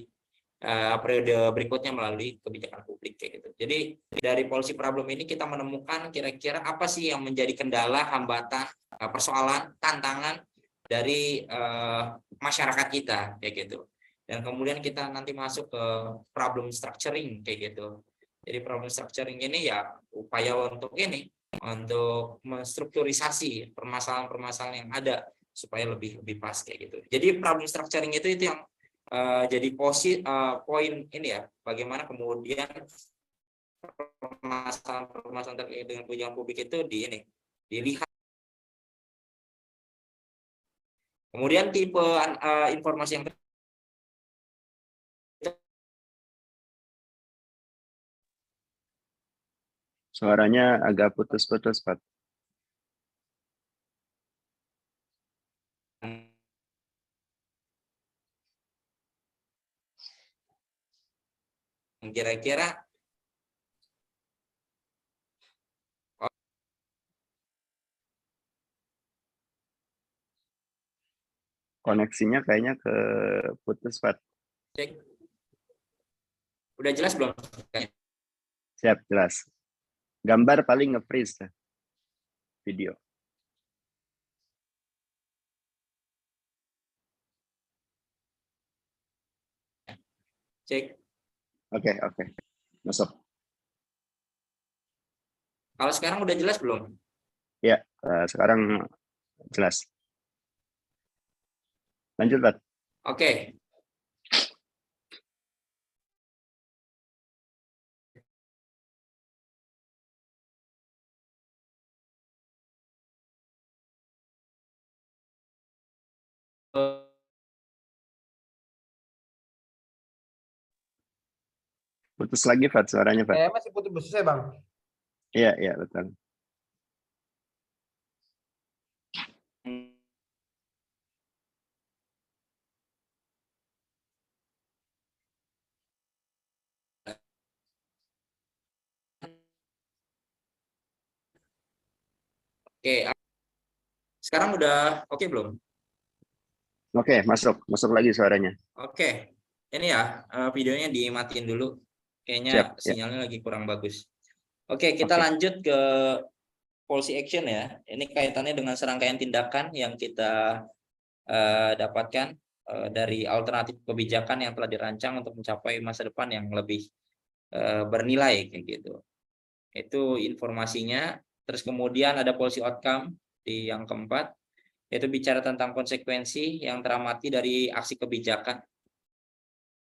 Speaker 2: periode berikutnya melalui kebijakan publik kayak gitu. Jadi dari policy problem ini kita menemukan kira-kira apa sih yang menjadi kendala, hambatan, persoalan, tantangan dari masyarakat kita kayak gitu. Dan kemudian kita nanti masuk ke problem structuring kayak gitu. Jadi problem structuring ini ya upaya untuk menstrukturisasi permasalahan-permasalahan yang ada supaya lebih pas kayak gitu. Jadi problem structuring itu yang jadi poin ini ya, bagaimana kemudian permasalahan terkait dengan kebijakan publik itu dilihat. Kemudian tipe informasi yang
Speaker 1: Suaranya agak putus-putus, Pak.
Speaker 2: kira-kira
Speaker 1: Koneksinya kayaknya ke putus, Pak.
Speaker 2: cek. Udah jelas belum?
Speaker 1: Siap, jelas. Gambar paling nge-freeze video.
Speaker 2: Cek.
Speaker 1: Oke. Masuk.
Speaker 2: Kalau sekarang udah jelas belum?
Speaker 1: Ya, sekarang jelas. Lanjut, Pak.
Speaker 2: Oke.
Speaker 1: Putus lagi, Pak, suaranya, Pak.
Speaker 3: Saya masih putus saya, Bang.
Speaker 1: Iya, betul.
Speaker 2: Oke. Sekarang udah oke belum?
Speaker 1: Oke, masuk lagi suaranya.
Speaker 2: Oke, ini ya videonya dimatiin dulu.
Speaker 1: Siap,
Speaker 2: Kayaknya
Speaker 1: ya.
Speaker 2: sinyalnya lagi kurang bagus. Oke, kita
Speaker 1: Oke.
Speaker 2: lanjut ke policy action ya. Ini kaitannya dengan serangkaian tindakan yang kita dapatkan dari alternatif kebijakan yang telah dirancang untuk mencapai masa depan yang lebih bernilai kayak gitu. Itu informasinya. Terus kemudian ada policy outcome di yang keempat, yaitu bicara tentang konsekuensi yang teramati dari aksi kebijakan.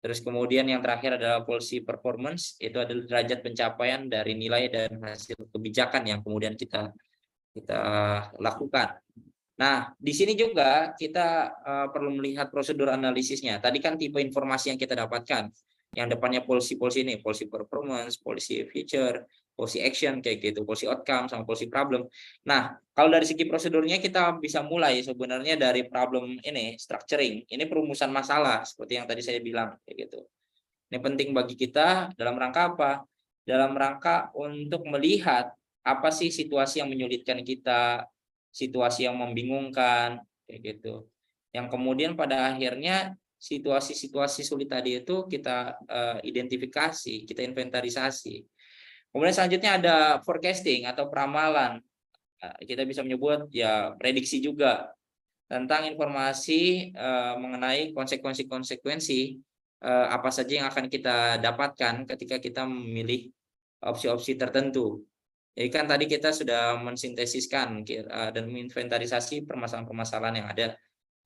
Speaker 2: Terus kemudian yang terakhir adalah policy performance, itu adalah derajat pencapaian dari nilai dan hasil kebijakan yang kemudian kita lakukan. Nah, di sini juga kita perlu melihat prosedur analisisnya. Tadi kan tipe informasi yang kita dapatkan, yang depannya policy ini, policy performance, policy future, policy action kayak gitu, policy outcome sama policy problem. Nah, kalau dari segi prosedurnya kita bisa mulai sebenarnya dari problem ini, structuring. Ini perumusan masalah seperti yang tadi saya bilang kayak gitu. Ini penting bagi kita dalam rangka apa? Dalam rangka untuk melihat apa sih situasi yang menyulitkan kita, situasi yang membingungkan, kayak gitu. Yang kemudian pada akhirnya situasi-situasi sulit tadi itu kita identifikasi, kita inventarisasi. Kemudian selanjutnya ada forecasting atau peramalan. Kita bisa menyebut ya prediksi juga tentang informasi mengenai konsekuensi-konsekuensi apa saja yang akan kita dapatkan ketika kita memilih opsi-opsi tertentu. Jadi kan tadi kita sudah mensintesiskan dan menginventarisasi permasalahan-permasalahan yang ada.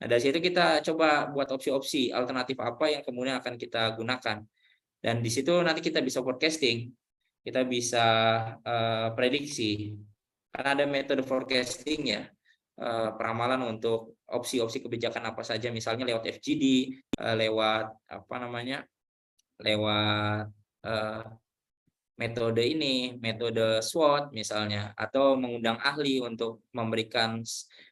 Speaker 2: Nah, dari situ kita coba buat opsi-opsi alternatif apa yang kemudian akan kita gunakan. Dan di situ nanti kita bisa forecasting, kita bisa prediksi. Karena ada metode forecasting ya, peramalan untuk opsi-opsi kebijakan apa saja, misalnya lewat FGD, lewat apa namanya, lewat metode SWOT misalnya, atau mengundang ahli untuk memberikan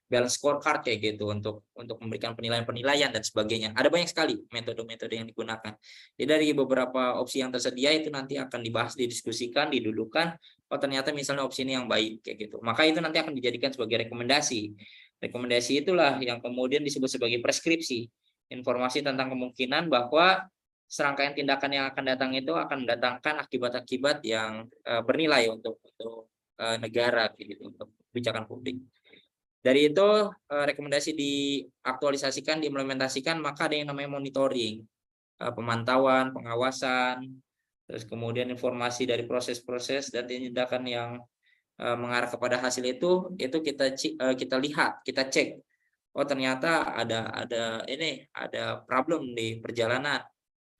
Speaker 2: balance scorecard kayak gitu, untuk memberikan penilaian-penilaian dan sebagainya. Ada banyak sekali metode-metode yang digunakan. Jadi dari beberapa opsi yang tersedia itu nanti akan dibahas, didiskusikan, didudukan. Oh ternyata misalnya opsi ini yang baik kayak gitu. Maka itu nanti akan dijadikan sebagai rekomendasi. Rekomendasi itulah yang kemudian disebut sebagai preskripsi. Informasi tentang kemungkinan bahwa serangkaian tindakan yang akan datang itu akan mendatangkan akibat-akibat yang bernilai untuk negara gitu, untuk kebijakan publik. Dari itu rekomendasi diaktualisasikan, diimplementasikan, maka ada yang namanya monitoring, pemantauan, pengawasan, terus kemudian informasi dari proses-proses dan tindakan yang mengarah kepada hasil itu kita lihat, kita cek. Oh ternyata ada problem di perjalanan.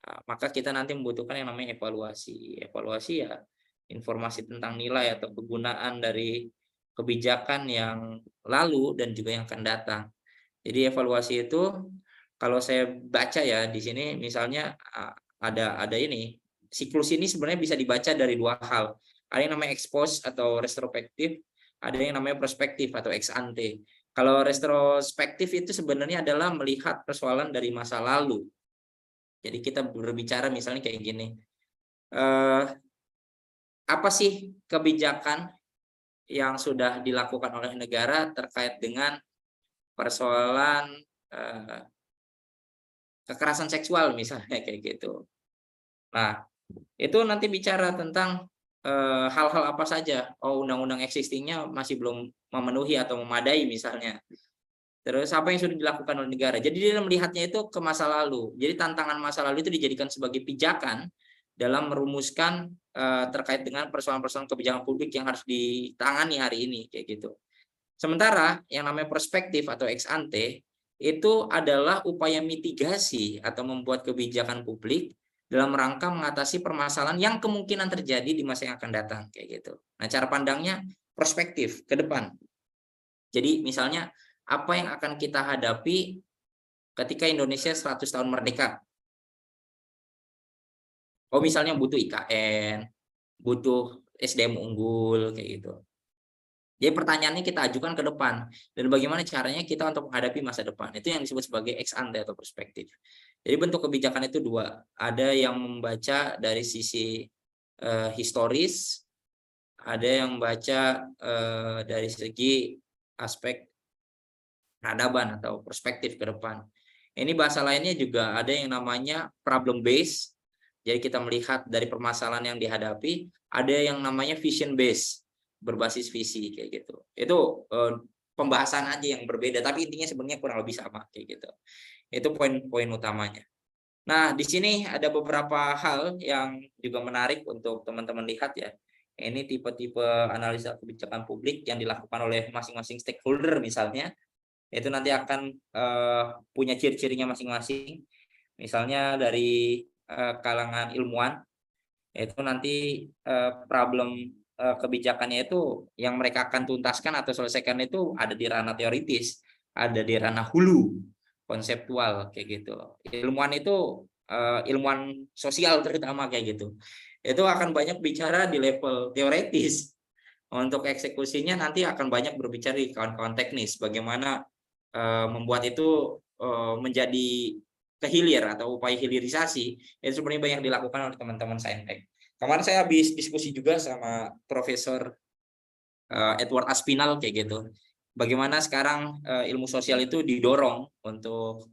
Speaker 2: Maka kita nanti membutuhkan yang namanya evaluasi. Evaluasi ya informasi tentang nilai atau kegunaan dari kebijakan yang lalu dan juga yang akan datang. Jadi evaluasi itu kalau saya baca ya di sini misalnya ada ini, siklus ini sebenarnya bisa dibaca dari dua hal. Ada yang namanya ex post atau retrospektif, ada yang namanya prospektif atau ex ante. Kalau retrospektif itu sebenarnya adalah melihat persoalan dari masa lalu. Jadi kita berbicara misalnya kayak gini, apa sih kebijakan yang sudah dilakukan oleh negara terkait dengan persoalan kekerasan seksual misalnya kayak gitu. Nah, itu nanti bicara tentang hal-hal apa saja. Oh, undang-undang existing-nya masih belum memenuhi atau memadai misalnya. Terus apa yang sudah dilakukan oleh negara. Jadi dia melihatnya itu ke masa lalu. Jadi tantangan masa lalu itu dijadikan sebagai pijakan dalam merumuskan terkait dengan persoalan-persoalan kebijakan publik yang harus ditangani hari ini kayak gitu. Sementara yang namanya perspektif atau ex ante itu adalah upaya mitigasi atau membuat kebijakan publik dalam rangka mengatasi permasalahan yang kemungkinan terjadi di masa yang akan datang kayak gitu. Nah, cara pandangnya prospektif ke depan. Jadi misalnya apa yang akan kita hadapi ketika Indonesia 100 tahun merdeka. Oh misalnya butuh IKN, butuh SDM unggul kayak gitu. Jadi pertanyaannya kita ajukan ke depan dan bagaimana caranya kita untuk menghadapi masa depan. Itu yang disebut sebagai ex ante atau perspektif. Jadi bentuk kebijakan itu dua. Ada yang membaca dari sisi historis, ada yang membaca dari segi aspek peradaban atau perspektif ke depan. Ini bahasa lainnya juga ada yang namanya problem based. Jadi kita melihat dari permasalahan yang dihadapi, ada yang namanya vision based, berbasis visi kayak gitu. Itu pembahasan aja yang berbeda, tapi intinya sebenarnya kurang lebih sama kayak gitu. Itu poin-poin utamanya. Nah, di sini ada beberapa hal yang juga menarik untuk teman-teman lihat ya. Ini tipe-tipe analisa kebijakan publik yang dilakukan oleh masing-masing stakeholder misalnya. Itu nanti akan punya ciri-cirinya masing-masing. Misalnya dari kalangan ilmuwan, itu nanti problem kebijakannya itu yang mereka akan tuntaskan atau selesaikan itu ada di ranah teoritis, ada di ranah hulu, konseptual kayak gitu. Ilmuwan itu ilmuwan sosial terutama kayak gitu. Itu akan banyak bicara di level teoritis. Untuk eksekusinya nanti akan banyak berbicara di kawan-kawan teknis, bagaimana membuat itu menjadi kehilir atau upaya hilirisasi. Itu sebenarnya banyak dilakukan oleh teman-teman Saintek. Kemarin saya habis diskusi juga sama Profesor Edward Aspinall kayak gitu. Bagaimana sekarang ilmu sosial itu didorong untuk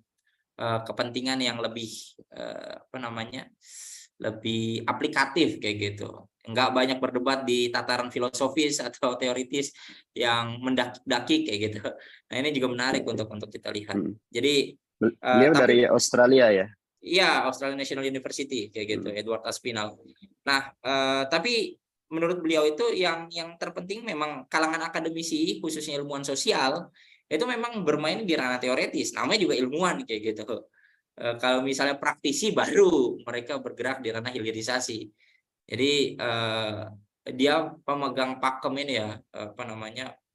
Speaker 2: kepentingan yang lebih lebih aplikatif kayak gitu. Enggak banyak berdebat di tataran filosofis atau teoritis yang mendaki kayak gitu. Nah, ini juga menarik untuk kita lihat. Jadi
Speaker 1: Beliau dari Australia ya?
Speaker 2: Iya, Australian National University kayak gitu, Edward Aspinall. Nah, tapi menurut beliau itu yang terpenting memang kalangan akademisi khususnya ilmuwan sosial itu memang bermain di ranah teoretis. Namanya juga ilmuwan kayak gitu. Kalau misalnya praktisi baru mereka bergerak di ranah hilirisasi. Jadi dia pemegang pakem ini ya,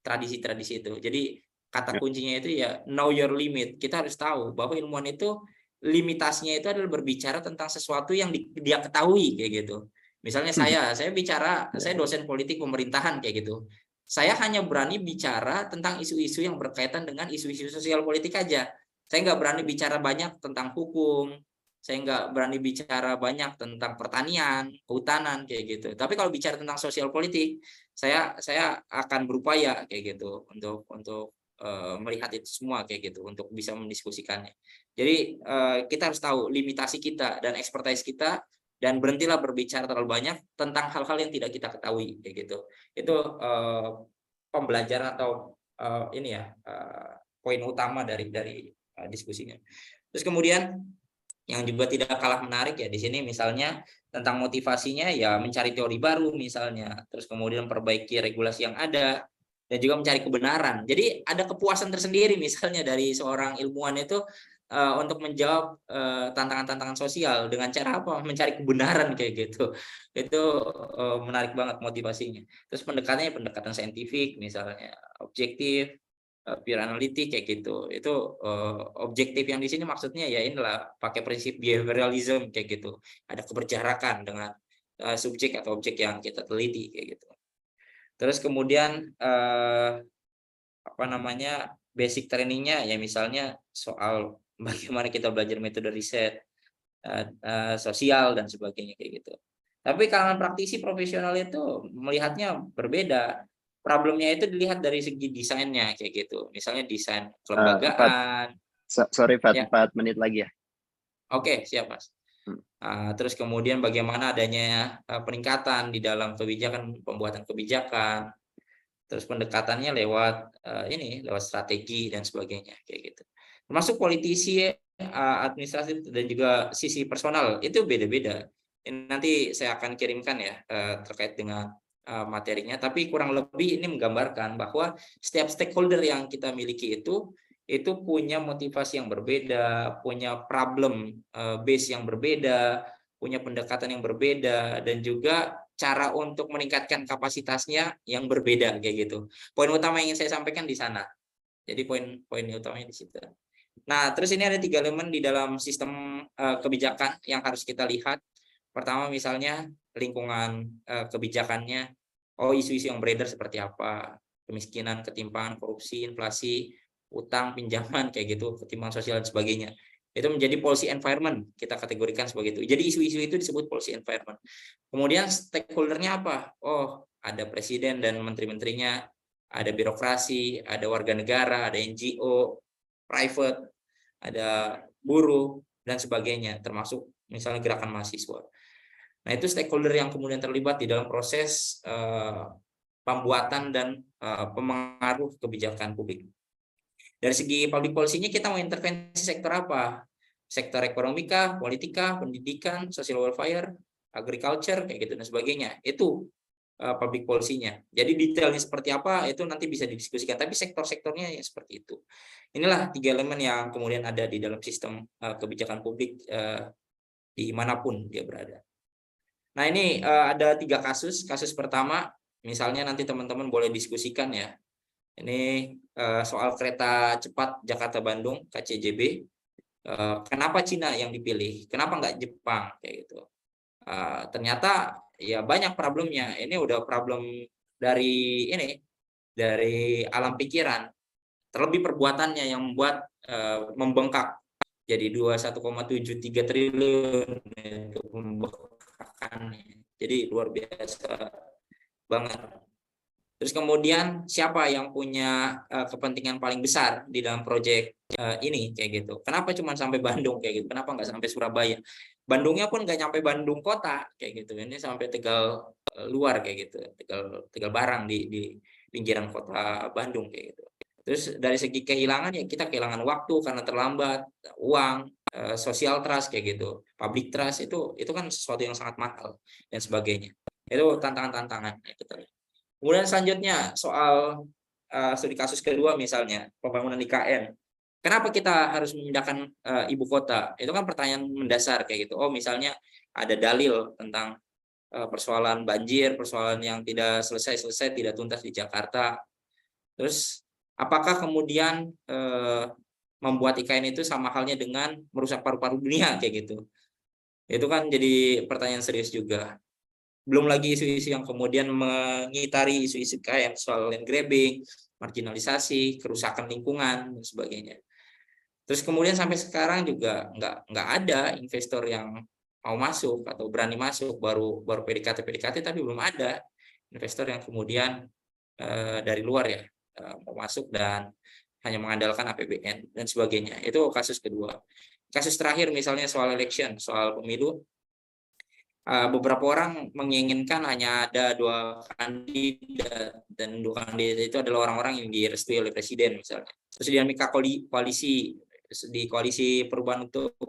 Speaker 2: tradisi-tradisi itu. Jadi kata kuncinya itu ya know your limit. Kita harus tahu bahwa ilmuwan itu limitasinya itu adalah berbicara tentang sesuatu yang dia ketahui kayak gitu. Misalnya saya bicara, saya dosen politik pemerintahan kayak gitu. Saya hanya berani bicara tentang isu-isu yang berkaitan dengan isu-isu sosial politik aja. Saya nggak berani bicara banyak tentang hukum, saya nggak berani bicara banyak tentang pertanian, kehutanan kayak gitu. Tapi kalau bicara tentang sosial politik, saya akan berupaya kayak gitu untuk melihat itu semua kayak gitu untuk bisa mendiskusikannya. Jadi kita harus tahu limitasi kita dan expertise kita dan berhentilah berbicara terlalu banyak tentang hal-hal yang tidak kita ketahui kayak gitu. Itu pembelajaran atau ini ya poin utama dari diskusinya. Terus kemudian yang juga tidak kalah menarik ya di sini misalnya tentang motivasinya ya mencari teori baru misalnya, terus kemudian perbaiki regulasi yang ada dan juga mencari kebenaran. Jadi ada kepuasan tersendiri misalnya dari seorang ilmuwan itu untuk menjawab tantangan-tantangan sosial dengan cara apa? Mencari kebenaran kayak gitu. Itu menarik banget motivasinya. Terus pendekatannya pendekatan saintifik misalnya, objektif, pure analitik kayak gitu. Itu objektif yang di sini maksudnya ya inilah pakai prinsip behavioralism kayak gitu. Ada keberjarakan dengan subjek atau objek yang kita teliti kayak gitu. Terus kemudian basic trainingnya ya misalnya soal bagaimana kita belajar metode riset sosial dan sebagainya kayak gitu. Tapi kalangan praktisi profesional itu melihatnya berbeda. Problemnya itu dilihat dari segi desainnya kayak gitu. Misalnya desain kelembagaan.
Speaker 1: Sorry, Fat,
Speaker 2: ya.
Speaker 1: 4 menit lagi ya.
Speaker 2: Oke, siap Mas. Terus kemudian bagaimana adanya peningkatan di dalam kebijakan, pembuatan kebijakan. Terus pendekatannya lewat lewat strategi dan sebagainya kayak gitu. Termasuk politisi, administrasi dan juga sisi personal itu beda-beda. Ini nanti saya akan kirimkan ya terkait dengan materinya, tapi kurang lebih ini menggambarkan bahwa setiap stakeholder yang kita miliki itu punya motivasi yang berbeda, punya problem base yang berbeda, punya pendekatan yang berbeda, dan juga cara untuk meningkatkan kapasitasnya yang berbeda kayak gitu. Poin utama yang ingin saya sampaikan di sana. Jadi poin utamanya di situ. Nah, terus ini ada 3 elemen di dalam sistem kebijakan yang harus kita lihat. Pertama misalnya lingkungan kebijakannya. Oh, isu-isu yang beredar seperti apa? Kemiskinan, ketimpangan, korupsi, inflasi, utang, pinjaman kayak gitu, ketimpangan sosial dan sebagainya. Itu menjadi policy environment, kita kategorikan sebagai itu. Jadi isu-isu itu disebut policy environment. Kemudian stakeholder-nya apa? Oh, ada presiden dan menteri-menterinya, ada birokrasi, ada warga negara, ada NGO, private, ada buruh dan sebagainya, termasuk misalnya gerakan mahasiswa. Nah, itu stakeholder yang kemudian terlibat di dalam proses pembuatan dan pemengaruh kebijakan publik. Dari segi public policy-nya kita mau intervensi sektor apa? Sektor ekonomi kah, politika, pendidikan, social welfare, agriculture, kayak gitu dan sebagainya. Itu public policy-nya. Jadi detailnya seperti apa itu nanti bisa didiskusikan, tapi sektor-sektornya ya seperti itu. Inilah 3 elemen yang kemudian ada di dalam sistem kebijakan publik dimanapun dia berada. Nah, ini ada 3 kasus. Kasus pertama, misalnya nanti teman-teman boleh diskusikan ya. Ini soal kereta cepat Jakarta-Bandung, KCJB. Kenapa Cina yang dipilih? Kenapa nggak Jepang? Kayak gitu. Ternyata ya banyak problemnya. Ini udah problem dari alam pikiran. Terlebih perbuatannya yang membuat membengkak jadi 21,73 triliun untuk membengkakkannya. Jadi luar biasa banget. Terus kemudian siapa yang punya kepentingan paling besar di dalam proyek ini kayak gitu? Kenapa cuma sampai Bandung kayak gitu? Kenapa nggak sampai Surabaya? Bandungnya pun nggak nyampe Bandung kota kayak gitu. Ini sampai Tegal luar kayak gitu. Tegal Barang di pinggiran kota Bandung kayak gitu. Terus dari segi kehilangan ya kita kehilangan waktu karena terlambat, uang, social trust kayak gitu, public trust itu kan sesuatu yang sangat mahal dan sebagainya. Itu tantangan-tantangan yang kita lihat. Kemudian selanjutnya soal studi kasus kedua misalnya pembangunan IKN. Kenapa kita harus memindahkan ibu kota? Itu kan pertanyaan mendasar kayak gitu. Oh, misalnya ada dalil tentang persoalan banjir, persoalan yang tidak selesai, tidak tuntas di Jakarta. Terus apakah kemudian membuat IKN itu sama halnya dengan merusak paru-paru dunia kayak gitu? Itu kan jadi pertanyaan serius juga. Belum lagi isu-isu yang kemudian mengitari isu-isu kayak soal land grabbing, marginalisasi, kerusakan lingkungan dan sebagainya. Terus kemudian sampai sekarang juga nggak ada investor yang mau masuk atau berani masuk, baru PDKT tapi belum ada investor yang kemudian dari luar ya mau masuk dan hanya mengandalkan APBN dan sebagainya. Itu kasus kedua. Kasus terakhir misalnya soal election, soal pemilu. Beberapa orang menginginkan hanya ada 2 kandidat dan 2 kandidat itu adalah orang-orang yang direstui oleh presiden misalnya. Terus dinamika koalisi di koalisi perubahan untuk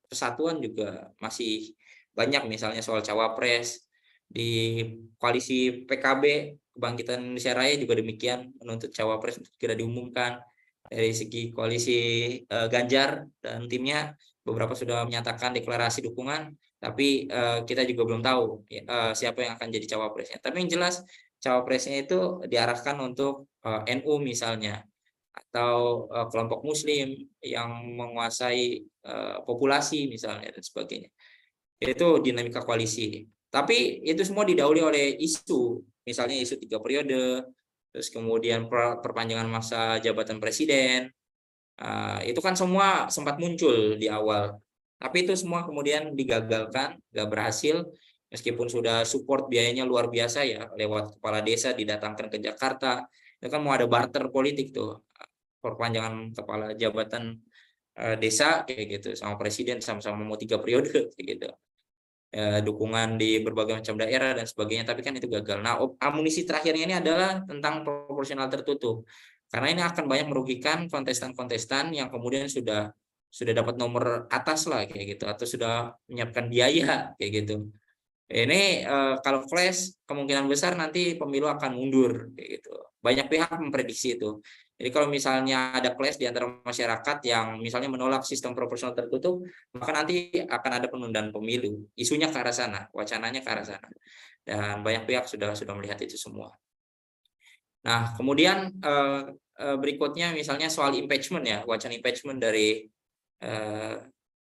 Speaker 2: persatuan juga masih banyak misalnya soal cawapres. Di koalisi PKB Kebangkitan Indonesia Raya juga demikian menuntut cawapres untuk segera diumumkan. Dari segi koalisi Ganjar dan timnya beberapa sudah menyatakan deklarasi dukungan. Tapi kita juga belum tahu siapa yang akan jadi cawapresnya. Tapi yang jelas cawapresnya itu diarahkan untuk NU misalnya atau kelompok Muslim yang menguasai populasi misalnya dan sebagainya. Itu dinamika koalisi. Tapi itu semua didahului oleh isu, misalnya isu 3 periode, terus kemudian perpanjangan masa jabatan presiden. Itu kan semua sempat muncul di awal. Tapi itu semua kemudian digagalkan, nggak berhasil, meskipun sudah support biayanya luar biasa ya, lewat kepala desa didatangkan ke Jakarta. Itu kan mau ada barter politik tuh, perpanjangan kepala jabatan desa kayak gitu, sama presiden sama-sama mau 3 periode kayak gitu. Dukungan di berbagai macam daerah dan sebagainya, tapi kan itu gagal. Nah, amunisi terakhirnya ini adalah tentang proporsional tertutup. Karena ini akan banyak merugikan kontestan-kontestan yang kemudian sudah dapat nomor atas lah kayak gitu atau sudah menyiapkan biaya kayak gitu. Ini kalau clash kemungkinan besar nanti pemilu akan mundur kayak gitu. Banyak pihak memprediksi itu. Jadi kalau misalnya ada clash di antara masyarakat yang misalnya menolak sistem proporsional tertutup, maka nanti akan ada penundaan pemilu. Isunya ke arah sana, wacananya ke arah sana. Dan banyak pihak sudah melihat itu semua. Nah, kemudian berikutnya misalnya soal impeachment ya, wacana impeachment dari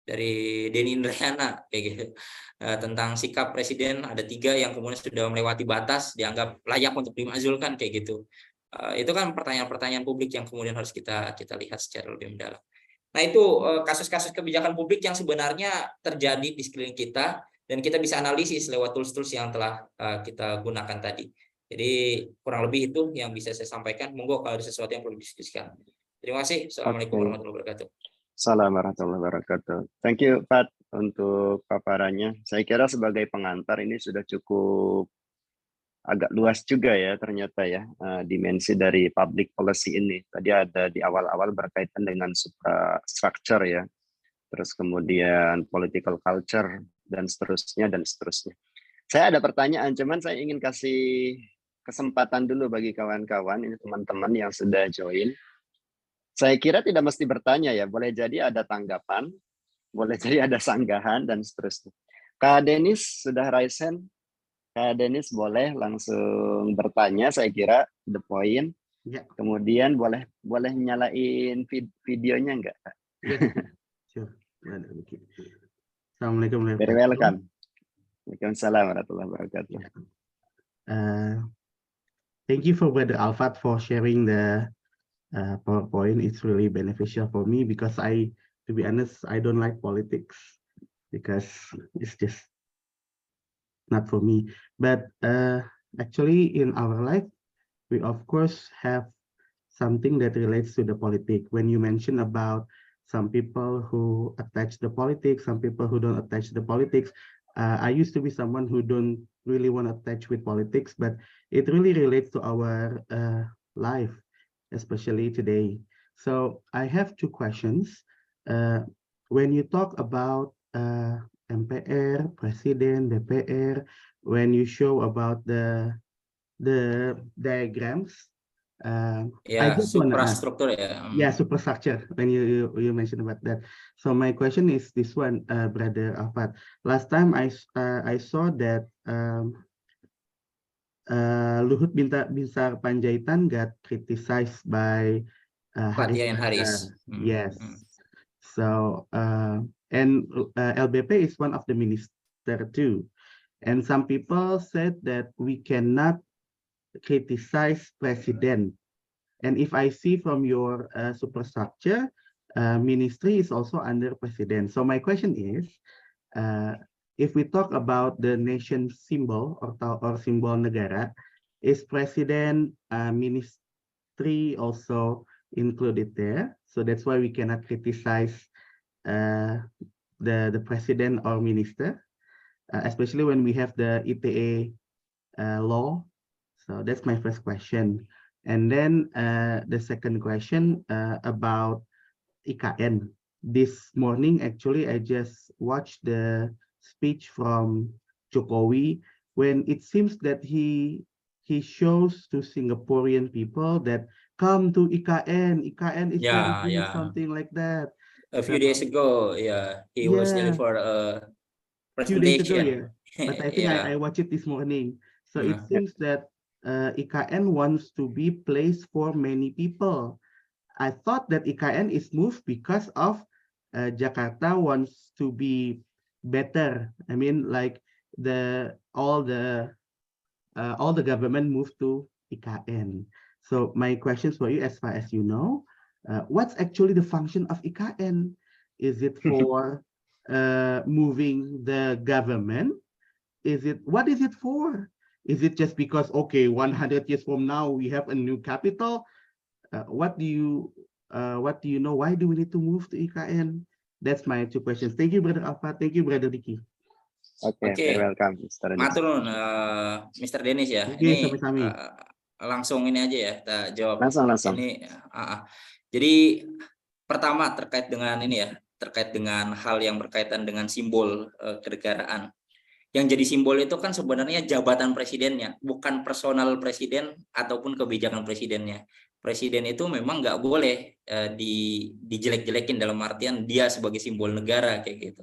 Speaker 2: Denny Indrayana kayak gitu. Tentang sikap presiden ada 3 yang kemudian sudah melewati batas dianggap layak untuk dimakzulkan kayak gitu. Itu kan pertanyaan-pertanyaan publik yang kemudian harus kita lihat secara lebih mendalam. Nah, itu kasus-kasus kebijakan publik yang sebenarnya terjadi di sekeliling kita dan kita bisa analisis lewat tools-tools yang telah kita gunakan tadi. Jadi kurang lebih itu yang bisa saya sampaikan. Monggo kalau ada sesuatu yang perlu didiskusikan. Terima kasih. Assalamualaikum
Speaker 1: Oke.
Speaker 2: warahmatullahi wabarakatuh.
Speaker 1: Assalamualaikum warahmatullahi wabarakatuh. Thank you, Pat, untuk paparannya. Saya kira sebagai pengantar ini sudah cukup agak luas juga ya ternyata ya dimensi dari public policy ini. Tadi ada di awal-awal berkaitan dengan structure ya, terus kemudian political culture dan seterusnya dan seterusnya. Saya ada pertanyaan, cuman saya ingin kasih kesempatan dulu bagi kawan-kawan, ini teman-teman yang sudah join. Saya kira tidak mesti bertanya ya, boleh jadi ada tanggapan, boleh jadi ada sanggahan dan seterusnya. Kak Denis sudah raise hand. Kak Denis boleh langsung bertanya, saya kira the point.
Speaker 3: Ya.
Speaker 1: Kemudian boleh nyalain videonya enggak, Kak?
Speaker 3: Sure. Assalamualaikum warahmatullahi
Speaker 1: Very
Speaker 3: wabarakatuh.
Speaker 1: welcome. Waalaikumsalam warahmatullahi wabarakatuh.
Speaker 3: Thank you for Brother Alfat for sharing the PowerPoint. It's really beneficial for me because to be honest, I don't like politics because it's just not for me. But actually in our life, we of course have something that relates to the politics. When you mention about some people who attach the politics, some people who don't attach the politics, I used to be someone who don't really want to attach with politics, but it really relates to our life, especially today. So I have two questions. When you talk about MPR, Presiden, DPR, when you show about the diagrams, I just want to ask.
Speaker 2: Suprastruktur ya.
Speaker 3: Yeah, superstructure. When you mentioned about that, so my question is this one, Brother Alfat. Last time I saw that Luhut Binsar Panjaitan got criticized by
Speaker 2: Pak Yayan Haris.
Speaker 3: Yes. So and LBP is one of the minister too, and some people said that we cannot criticize president. And if I see from your superstructure, ministry is also under president. So my question is, if we talk about the nation symbol or symbol negara, is president ministry also included there? So that's why we cannot criticize the president or minister, especially when we have the ITE law. So that's my first question. And then the second question about IKN. This morning, actually, I just watched the speech from Jokowi when it seems that he shows to Singaporean people that come to IKN. IKN is very good, something like that.
Speaker 2: A few days ago, he was there for a presentation.
Speaker 3: Few days ago, but I think I watched it this morning. So it seems that IKN wants to be place for many people. I thought that IKN is moved because of Jakarta wants to be better. I mean, like all the government moved to IKN. So my questions for you, as far as you know, what's actually the function of IKN? Is it for moving the government? What is it for? Is it just because, okay, 100 years from now, we have a new capital? What do you know? Why do we need to move to IKN? That's my two questions. Thank you, Brother Alfat. Thank you, Brother Diki.
Speaker 1: Okay. Welcome, Mr. Denis.
Speaker 2: Matur nuwun, Mr. Denis ya.
Speaker 3: Okay,
Speaker 2: ini langsung ini aja ya, kita jawab.
Speaker 1: Langsung.
Speaker 2: Ini, jadi pertama terkait dengan ini ya, terkait dengan hal yang berkaitan dengan simbol kenegaraan. Yang jadi simbol itu kan sebenarnya jabatan presidennya, bukan personal presiden ataupun kebijakan presidennya. Presiden itu memang nggak boleh dijelek-jelekin dalam artian dia sebagai simbol negara kayak gitu.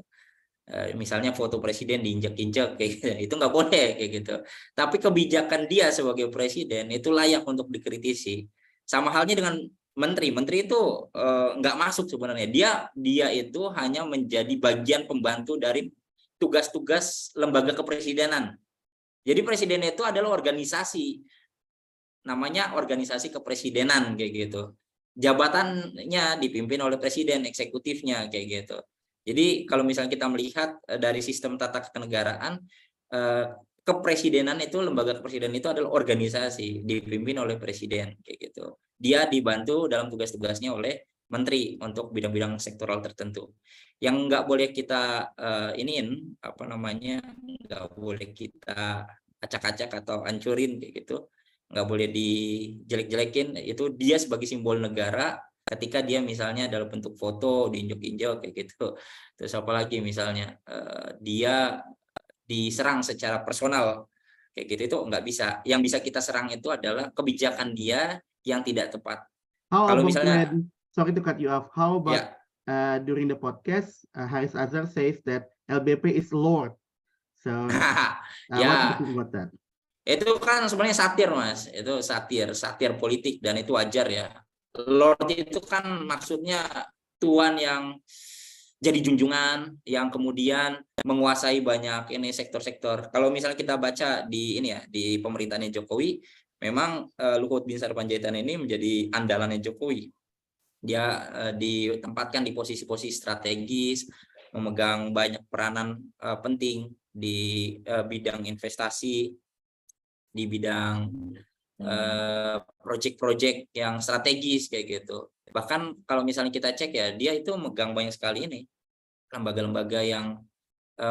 Speaker 2: Misalnya foto presiden diinjak-injak kayak gitu, itu nggak boleh kayak gitu. Tapi kebijakan dia sebagai presiden itu layak untuk dikritisi. Sama halnya dengan menteri itu nggak masuk sebenarnya. Dia itu hanya menjadi bagian pembantu dari tugas-tugas lembaga kepresidenan. Jadi presiden itu adalah organisasi, namanya organisasi kepresidenan kayak gitu. Jabatannya dipimpin oleh presiden, eksekutifnya kayak gitu. Jadi kalau misalnya kita melihat dari sistem tata kenegaraan, kepresidenan itu, lembaga kepresidenan itu adalah organisasi dipimpin oleh presiden kayak gitu. dia dibantu dalam tugas-tugasnya oleh menteri untuk bidang-bidang sektoral tertentu. Yang nggak boleh kita nggak boleh kita acak-acak atau hancurin kayak gitu, nggak boleh dijelek-jelekin, itu dia sebagai simbol negara ketika dia misalnya dalam bentuk foto diinjak-injak kayak gitu. Terus apalagi misalnya dia diserang secara personal kayak gitu, itu nggak bisa. Yang bisa kita serang itu adalah kebijakan dia yang tidak tepat.
Speaker 3: How
Speaker 2: Kalau
Speaker 3: about
Speaker 2: misalnya
Speaker 3: when, sorry to cut you off, how about
Speaker 2: ya
Speaker 3: during the podcast, Haris Azhar says that LBP is Lord. So, what do you
Speaker 2: ya
Speaker 3: think about that?
Speaker 2: itu kan sebenarnya satir, Mas. Itu satir politik, dan itu wajar ya. Lord itu kan maksudnya tuan yang jadi junjungan, yang kemudian menguasai banyak ini sektor-sektor. Kalau misalnya kita baca di ini ya, di pemerintahannya Jokowi, memang Luhut Binsar Panjaitan ini menjadi andalannya Jokowi. Dia ditempatkan di posisi-posisi strategis, memegang banyak peranan penting di bidang investasi, di bidang proyek-proyek yang strategis kayak gitu. Bahkan kalau misalnya kita cek ya, dia itu megang banyak sekali ini lembaga-lembaga yang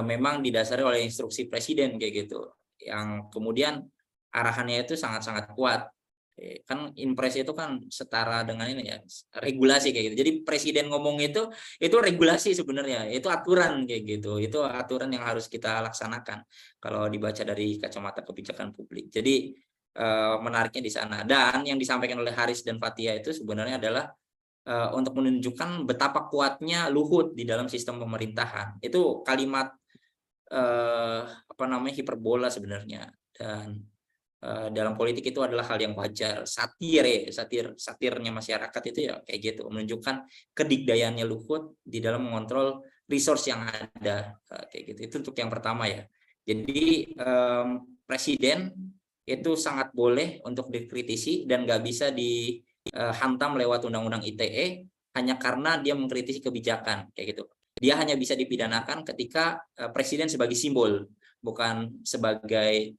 Speaker 2: memang didasari oleh instruksi presiden kayak gitu, yang kemudian arahannya itu sangat-sangat kuat. Kan impres itu kan setara dengan ini ya, regulasi kayak gitu. Jadi presiden ngomong itu regulasi sebenarnya, itu aturan kayak gitu. Itu aturan yang harus kita laksanakan kalau dibaca dari kacamata kebijakan publik. Jadi menariknya di sana. Dan yang disampaikan oleh Haris dan Fathia itu sebenarnya adalah untuk menunjukkan betapa kuatnya Luhut di dalam sistem pemerintahan. Itu kalimat hiperbola sebenarnya, dan dalam politik itu adalah hal yang wajar. Satirnya masyarakat itu ya kayak gitu, menunjukkan kedikdayannya Luhut di dalam mengontrol resource yang ada kayak gitu. Itu untuk yang pertama ya. Jadi presiden itu sangat boleh untuk dikritisi dan nggak bisa dihantam lewat undang-undang ITE hanya karena dia mengkritisi kebijakan kayak gitu. Dia hanya bisa dipidanakan ketika presiden sebagai simbol, bukan sebagai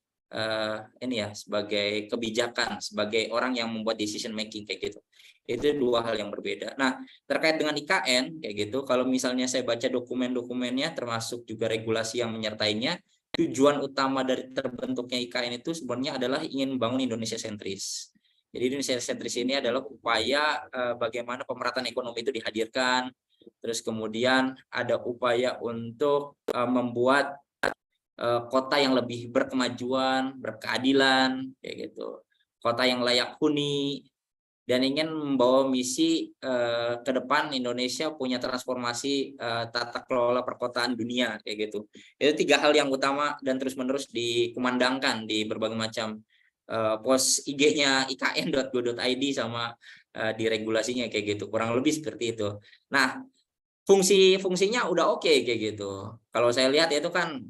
Speaker 2: sebagai kebijakan, sebagai orang yang membuat decision making kayak gitu. Itu dua hal yang berbeda. Nah, terkait dengan IKN kayak gitu, kalau misalnya saya baca dokumen-dokumennya termasuk juga regulasi yang menyertainya, tujuan utama dari terbentuknya IKN itu sebenarnya adalah ingin membangun Indonesia sentris. Jadi Indonesia sentris ini adalah upaya bagaimana pemerataan ekonomi itu dihadirkan, terus kemudian ada upaya untuk membuat kota yang lebih berkemajuan, berkeadilan, kayak gitu. Kota yang layak huni, dan ingin membawa misi ke depan Indonesia punya transformasi tata kelola perkotaan dunia kayak gitu. Itu tiga hal yang utama dan terus-menerus dikumandangkan di berbagai macam post IG-nya ikn.go.id sama di regulasinya kayak gitu. Kurang lebih seperti itu. Nah, fungsinya udah oke kayak gitu. Kalau saya lihat itu kan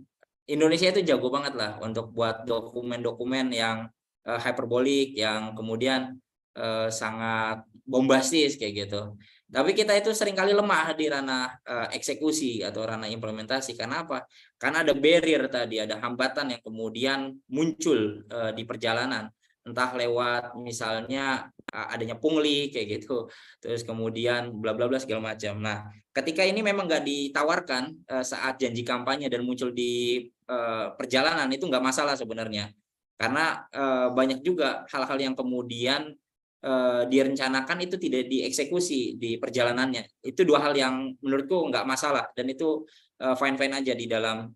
Speaker 2: Indonesia itu jago banget lah untuk buat dokumen-dokumen yang hyperbolik, yang kemudian sangat bombastis kayak gitu. Tapi kita itu seringkali lemah di ranah eksekusi atau ranah implementasi. Karena apa? Karena ada barrier tadi, ada hambatan yang kemudian muncul di perjalanan. Entah lewat misalnya adanya pungli kayak gitu. Terus kemudian bla bla bla segala macam. Nah, ketika ini memang nggak ditawarkan saat janji kampanye dan muncul di perjalanan, itu nggak masalah sebenarnya. Karena banyak juga hal-hal yang kemudian direncanakan itu tidak dieksekusi di perjalanannya. Itu dua hal yang menurutku nggak masalah, dan itu fine-fine aja di dalam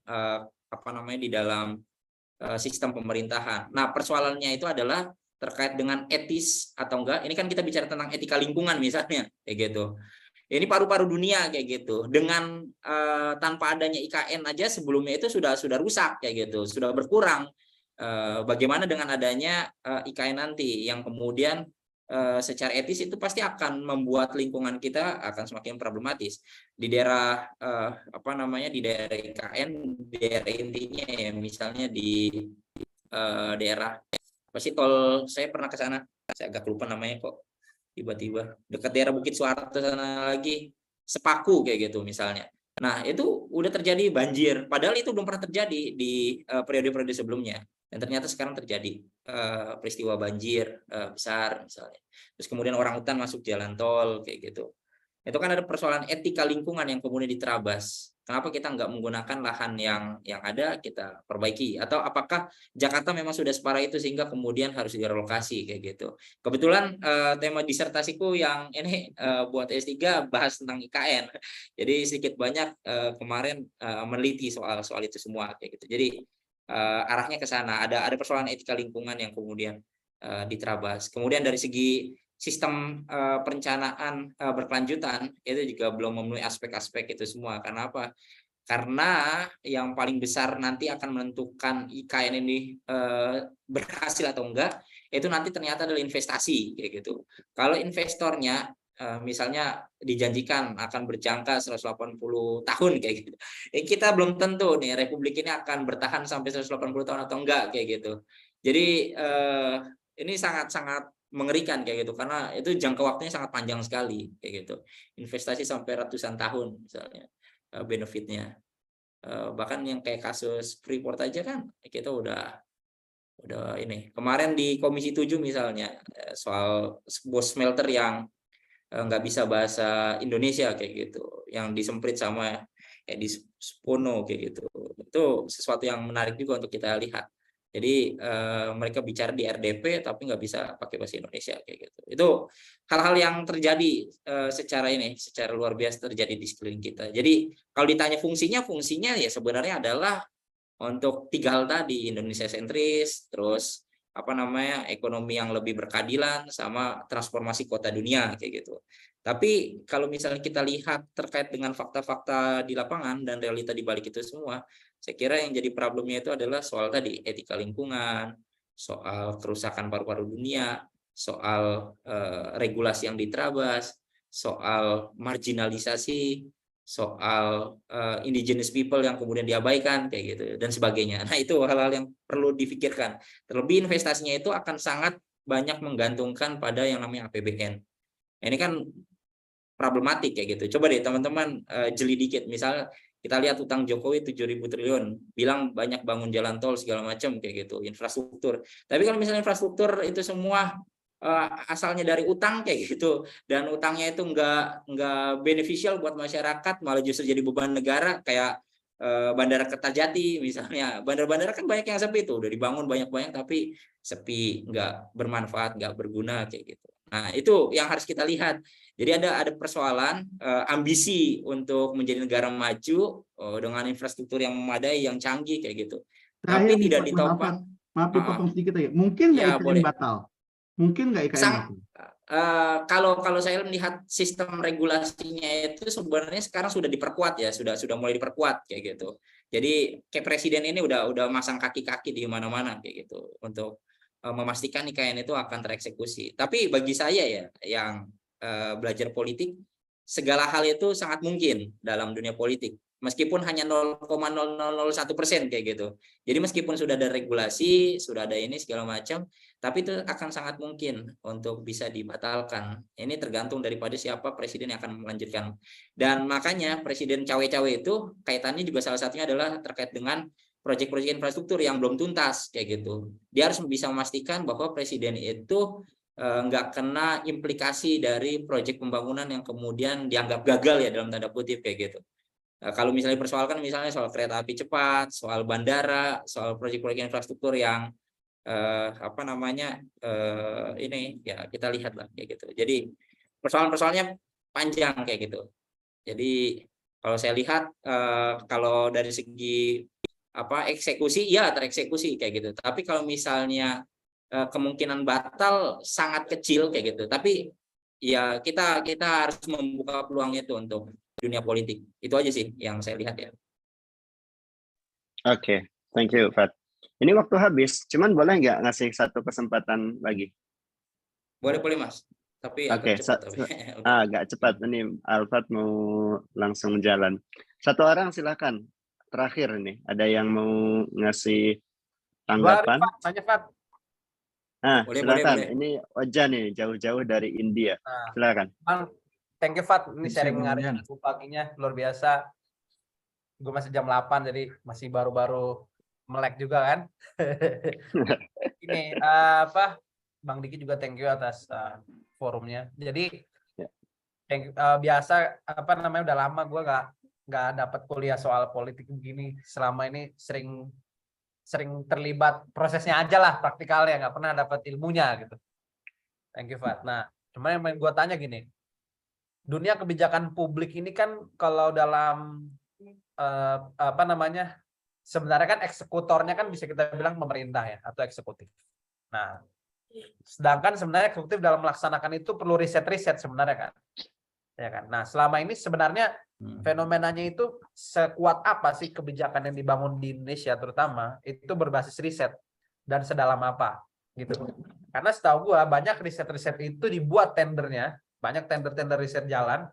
Speaker 2: di dalam sistem pemerintahan. Nah, persoalannya itu adalah terkait dengan etis atau enggak. Ini kan kita bicara tentang etika lingkungan misalnya, kayak gitu. Ini paru-paru dunia kayak gitu. Dengan tanpa adanya IKN aja sebelumnya itu sudah rusak kayak gitu, sudah berkurang. Bagaimana dengan adanya IKN nanti yang kemudian secara etis itu pasti akan membuat lingkungan kita akan semakin problematis. Di daerah di daerah IKN, daerah intinya ya, misalnya di daerah tol, saya pernah ke sana, saya agak lupa namanya kok tiba-tiba, dekat daerah Bukit Suharto sana lagi, Sepaku kayak gitu misalnya. Nah, itu udah terjadi banjir, padahal itu belum pernah terjadi di periode-periode sebelumnya. dan ternyata sekarang terjadi peristiwa banjir besar misalnya. Terus kemudian orang hutan masuk jalan tol kayak gitu. Itu kan ada persoalan etika lingkungan yang kemudian diterabas. Kenapa kita nggak menggunakan lahan yang ada kita perbaiki? Atau apakah Jakarta memang sudah separah itu sehingga kemudian harus direlokasi kayak gitu? Kebetulan tema disertasiku yang ini buat S3 bahas tentang IKN. Jadi sedikit banyak kemarin meneliti soal itu semua kayak gitu. Jadi arahnya ke sana. Ada persoalan etika lingkungan yang kemudian diterabas. Kemudian dari segi sistem perencanaan berkelanjutan itu juga belum memenuhi aspek-aspek itu semua. Karena apa? Karena yang paling besar nanti akan menentukan IKN ini berhasil atau enggak, itu nanti ternyata adalah investasi kayak gitu. Kalau investornya misalnya dijanjikan akan berjangka 180 tahun kayak gitu. Kita belum tentu nih Republik ini akan bertahan sampai 180 tahun atau enggak kayak gitu. Jadi ini sangat-sangat mengerikan kayak gitu karena itu jangka waktunya sangat panjang sekali kayak gitu. Investasi sampai ratusan tahun misalnya benefitnya. Bahkan yang kayak kasus Freeport aja kan kita udah ini. Kemarin di Komisi 7 misalnya soal sebuah smelter yang nggak bisa bahasa Indonesia kayak gitu, yang disemprit sama Edi Supono kayak gitu. Itu sesuatu yang menarik juga untuk kita lihat. Jadi mereka bicara di RDP tapi nggak bisa pakai bahasa Indonesia kayak gitu. Itu hal-hal yang terjadi secara luar biasa terjadi di sekeliling kita. Jadi kalau ditanya fungsinya ya sebenarnya adalah untuk 3 hal tadi, Indonesia sentris, terus ekonomi yang lebih berkeadilan sama transformasi kota dunia kayak gitu. Tapi kalau misalnya kita lihat terkait dengan fakta-fakta di lapangan dan realita di balik itu semua, saya kira yang jadi problemnya itu adalah soal tadi etika lingkungan, soal kerusakan paru-paru dunia, soal regulasi yang diterabas, soal marginalisasi, soal indigenous people yang kemudian diabaikan kayak gitu dan sebagainya. Nah, itu hal-hal yang perlu difikirkan. Terlebih investasinya itu akan sangat banyak menggantungkan pada yang namanya APBN. Ini kan problematik kayak gitu. Coba deh teman-teman jeli dikit. Misal kita lihat utang Jokowi 7.000 triliun, bilang banyak bangun jalan tol segala macam kayak gitu, infrastruktur. Tapi kalau misalnya infrastruktur itu semua asalnya dari utang kayak gitu dan utangnya itu nggak beneficial buat masyarakat, malah justru jadi beban negara kayak Bandara Kertajati misalnya. Bandara-bandara kan banyak yang sepi tuh, udah dibangun banyak-banyak tapi sepi, nggak bermanfaat, nggak berguna kayak gitu. Nah, itu yang harus kita lihat. Jadi ada persoalan ambisi untuk menjadi negara maju dengan infrastruktur yang memadai, yang canggih kayak gitu. Tapi tidak ditopang.
Speaker 3: Maaf dipotong sedikit aja. Mungkin nggak
Speaker 2: Ya,
Speaker 3: IKN
Speaker 2: boleh.
Speaker 3: batal? Mungkin nggak IKN batal?
Speaker 2: Kalau saya melihat sistem regulasinya itu sebenarnya sekarang sudah diperkuat ya, sudah mulai diperkuat kayak gitu. Jadi kayak presiden ini udah masang kaki-kaki di mana-mana kayak gitu untuk memastikan IKN itu akan tereksekusi. Tapi bagi saya ya yang belajar politik, segala hal itu sangat mungkin dalam dunia politik. Meskipun hanya 0,0001% kayak gitu. Jadi meskipun sudah ada regulasi, sudah ada ini segala macam, tapi itu akan sangat mungkin untuk bisa dibatalkan. Ini tergantung daripada siapa presiden yang akan melanjutkan. Dan makanya presiden cawe-cawe itu kaitannya juga salah satunya adalah terkait dengan proyek-proyek infrastruktur yang belum tuntas kayak gitu. Dia harus bisa memastikan bahwa presiden itu nggak kena implikasi dari proyek pembangunan yang kemudian dianggap gagal ya dalam tanda kutip kayak gitu. Kalau misalnya persoalkan misalnya soal kereta api cepat, soal bandara, soal proyek-proyek infrastruktur yang ini ya kita lihat lah kayak gitu. Jadi persoalan-persoalannya panjang kayak gitu. Jadi kalau saya lihat kalau dari segi eksekusi ya tereksekusi kayak gitu. Tapi kalau misalnya kemungkinan batal sangat kecil kayak gitu. Tapi ya kita harus membuka peluang itu untuk dunia politik. Itu aja sih yang saya lihat ya.
Speaker 1: Oke, thank you, Fat. Ini waktu habis, cuman boleh nggak ngasih satu kesempatan lagi?
Speaker 2: Boleh Mas. Tapi agak cepat.
Speaker 1: Agak cepat. Ini Alfat mau langsung jalan. Satu orang silakan. Terakhir ini, ada yang mau ngasih tanggapan?
Speaker 4: Tanya Fat.
Speaker 1: Silakan. Boleh. Ini Oja nih, jauh-jauh dari India. Silakan.
Speaker 4: Thank you Fat. Ini sharing menarik paginya luar biasa. Gue masih jam 8 jadi masih baru-baru melek juga kan. Ini Bang Diki juga thank you atas forumnya. Jadi biasa udah lama gue nggak dapat kuliah soal politik begini. Selama ini sering terlibat prosesnya aja lah, praktikalnya, nggak pernah dapat ilmunya gitu. Thank you, Fat. Nah, cuman yang gue tanya gini, dunia kebijakan publik ini kan kalau dalam sebenarnya kan eksekutornya kan bisa kita bilang pemerintah ya, atau eksekutif. Nah, sedangkan sebenarnya eksekutif dalam melaksanakan itu perlu riset sebenarnya kan. Ya kan. Nah, selama ini sebenarnya fenomenanya itu sekuat apa sih kebijakan yang dibangun di Indonesia terutama itu berbasis riset dan sedalam apa gitu. Karena setahu gua banyak riset itu dibuat tendernya, banyak tender riset jalan,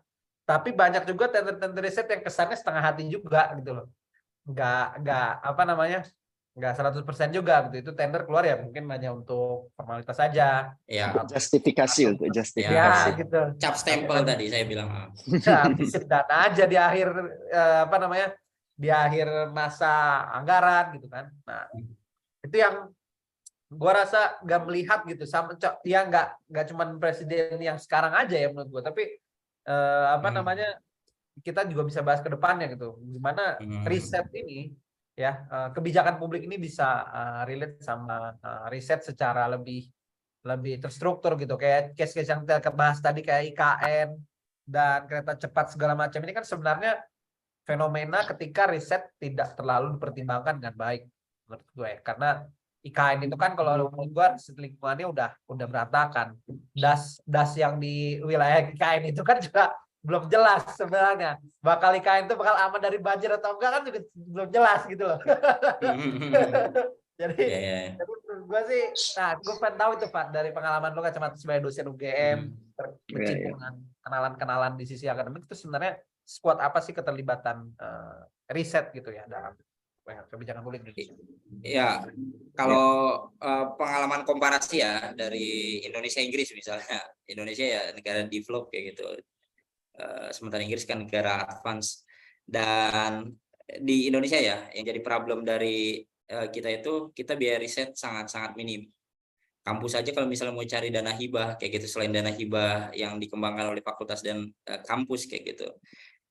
Speaker 4: tapi banyak juga tender riset yang kesannya setengah hati juga gitu loh. Nggak 100% juga gitu. Itu tender keluar ya mungkin hanya untuk formalitas saja.
Speaker 2: Ya,
Speaker 1: Justifikasi untuk
Speaker 4: Ya
Speaker 1: justifikasi.
Speaker 4: gitu.
Speaker 2: cap stempel tadi saya bilang.
Speaker 4: Habisin dana aja di akhir di akhir masa anggaran gitu kan. Nah, itu yang gua rasa nggak melihat gitu sama ya nggak cuma presiden yang sekarang aja ya menurut gua, tapi kita juga bisa bahas ke depannya gitu. Gimana riset ini ya kebijakan publik ini bisa relate sama riset secara lebih terstruktur gitu. Kayak case-case yang kita bahas tadi kayak IKN dan kereta cepat segala macam ini kan sebenarnya fenomena ketika riset tidak terlalu dipertimbangkan dengan baik menurut gue ya. Karena IKN itu kan kalau menurut gue lingkungannya udah berantakan. Das yang di wilayah IKN itu kan juga belum jelas sebenarnya. Bakal IKN itu bakal aman dari banjir atau enggak kan juga belum jelas gitu loh. Jadi menurut gue sih, gue pengen tahu itu Pak dari pengalaman lo kacamata sebagai dosen UGM, berkecimpung dengan kenalan-kenalan di sisi akademik itu sebenarnya sekuat apa sih keterlibatan riset gitu ya dalam kebijakan publik Indonesia?
Speaker 2: Ya, kalau pengalaman komparasi ya dari Indonesia Inggris misalnya, Indonesia ya negara develop kayak gitu, sementara Inggris kan negara advance. Dan di Indonesia ya yang jadi problem dari kita itu kita biaya riset sangat minim. Kampus aja kalau misalnya mau cari dana hibah kayak gitu, selain dana hibah yang dikembangkan oleh fakultas dan kampus kayak gitu,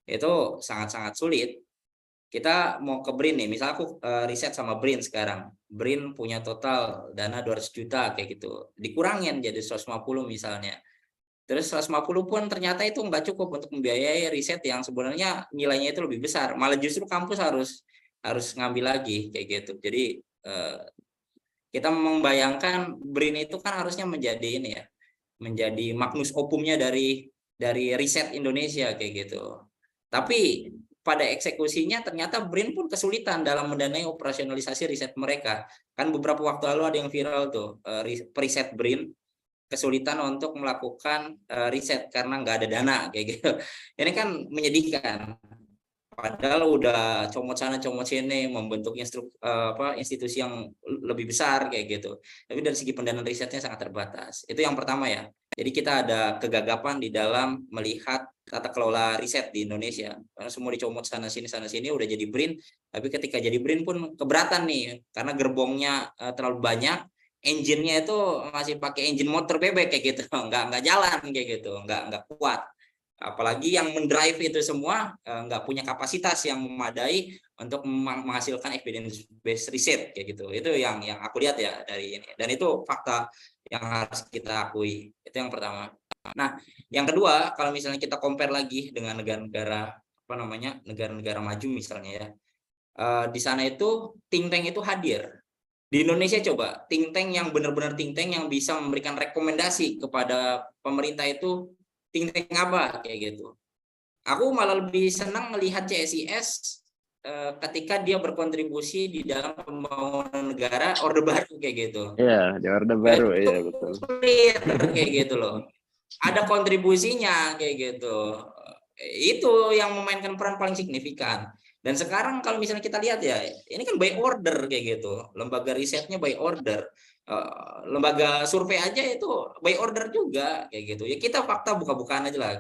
Speaker 2: itu sangat sulit. Kita mau ke BRIN nih, misalnya aku riset sama BRIN sekarang, BRIN punya total dana 200 juta kayak gitu, dikurangin jadi 150 misalnya. Terus 150 pun ternyata itu nggak cukup untuk membiayai riset yang sebenarnya nilainya itu lebih besar, malah justru kampus harus ngambil lagi kayak gitu. Jadi kita membayangkan BRIN itu kan harusnya menjadi ini ya, menjadi magnus opumnya dari riset Indonesia kayak gitu. Tapi pada eksekusinya ternyata BRIN pun kesulitan dalam mendanai operasionalisasi riset mereka. Kan beberapa waktu lalu ada yang viral tuh, periset BRIN kesulitan untuk melakukan riset karena nggak ada dana kayak gitu. Ini kan menyedihkan. Padahal udah comot sana comot sini membentuk institusi yang lebih besar kayak gitu. Tapi dari segi pendanaan risetnya sangat terbatas. Itu yang pertama ya. Jadi kita ada kegagapan di dalam melihat tata kelola riset di Indonesia. Karena semua dicomot sana sini udah jadi BRIN. Tapi ketika jadi BRIN pun keberatan nih karena gerbongnya terlalu banyak. Engine-nya itu masih pakai engine motor bebek kayak gitu, nggak jalan kayak gitu, nggak kuat. Apalagi yang mendrive itu semua nggak punya kapasitas yang memadai untuk menghasilkan evidence based research kayak gitu. Itu yang aku lihat ya dari ini, dan itu fakta yang harus kita akui. Itu yang pertama. Nah, yang kedua, kalau misalnya kita compare lagi dengan negara-negara negara-negara maju misalnya ya, di sana itu think tank itu hadir. Di Indonesia coba think tank yang benar-benar think tank yang bisa memberikan rekomendasi kepada pemerintah itu think tank apa kayak gitu. Aku malah lebih senang melihat CSIS ketika dia berkontribusi di dalam pembangunan negara Orde Baru kayak gitu.
Speaker 1: Iya, di Orde Baru ya betul.
Speaker 2: Kayak gitu loh. Ada kontribusinya kayak gitu. Itu yang memainkan peran paling signifikan. Dan sekarang kalau misalnya kita lihat ya, ini kan by order kayak gitu. Lembaga risetnya by order. Lembaga survei aja itu by order juga kayak gitu. Ya kita fakta buka-bukaan aja lah.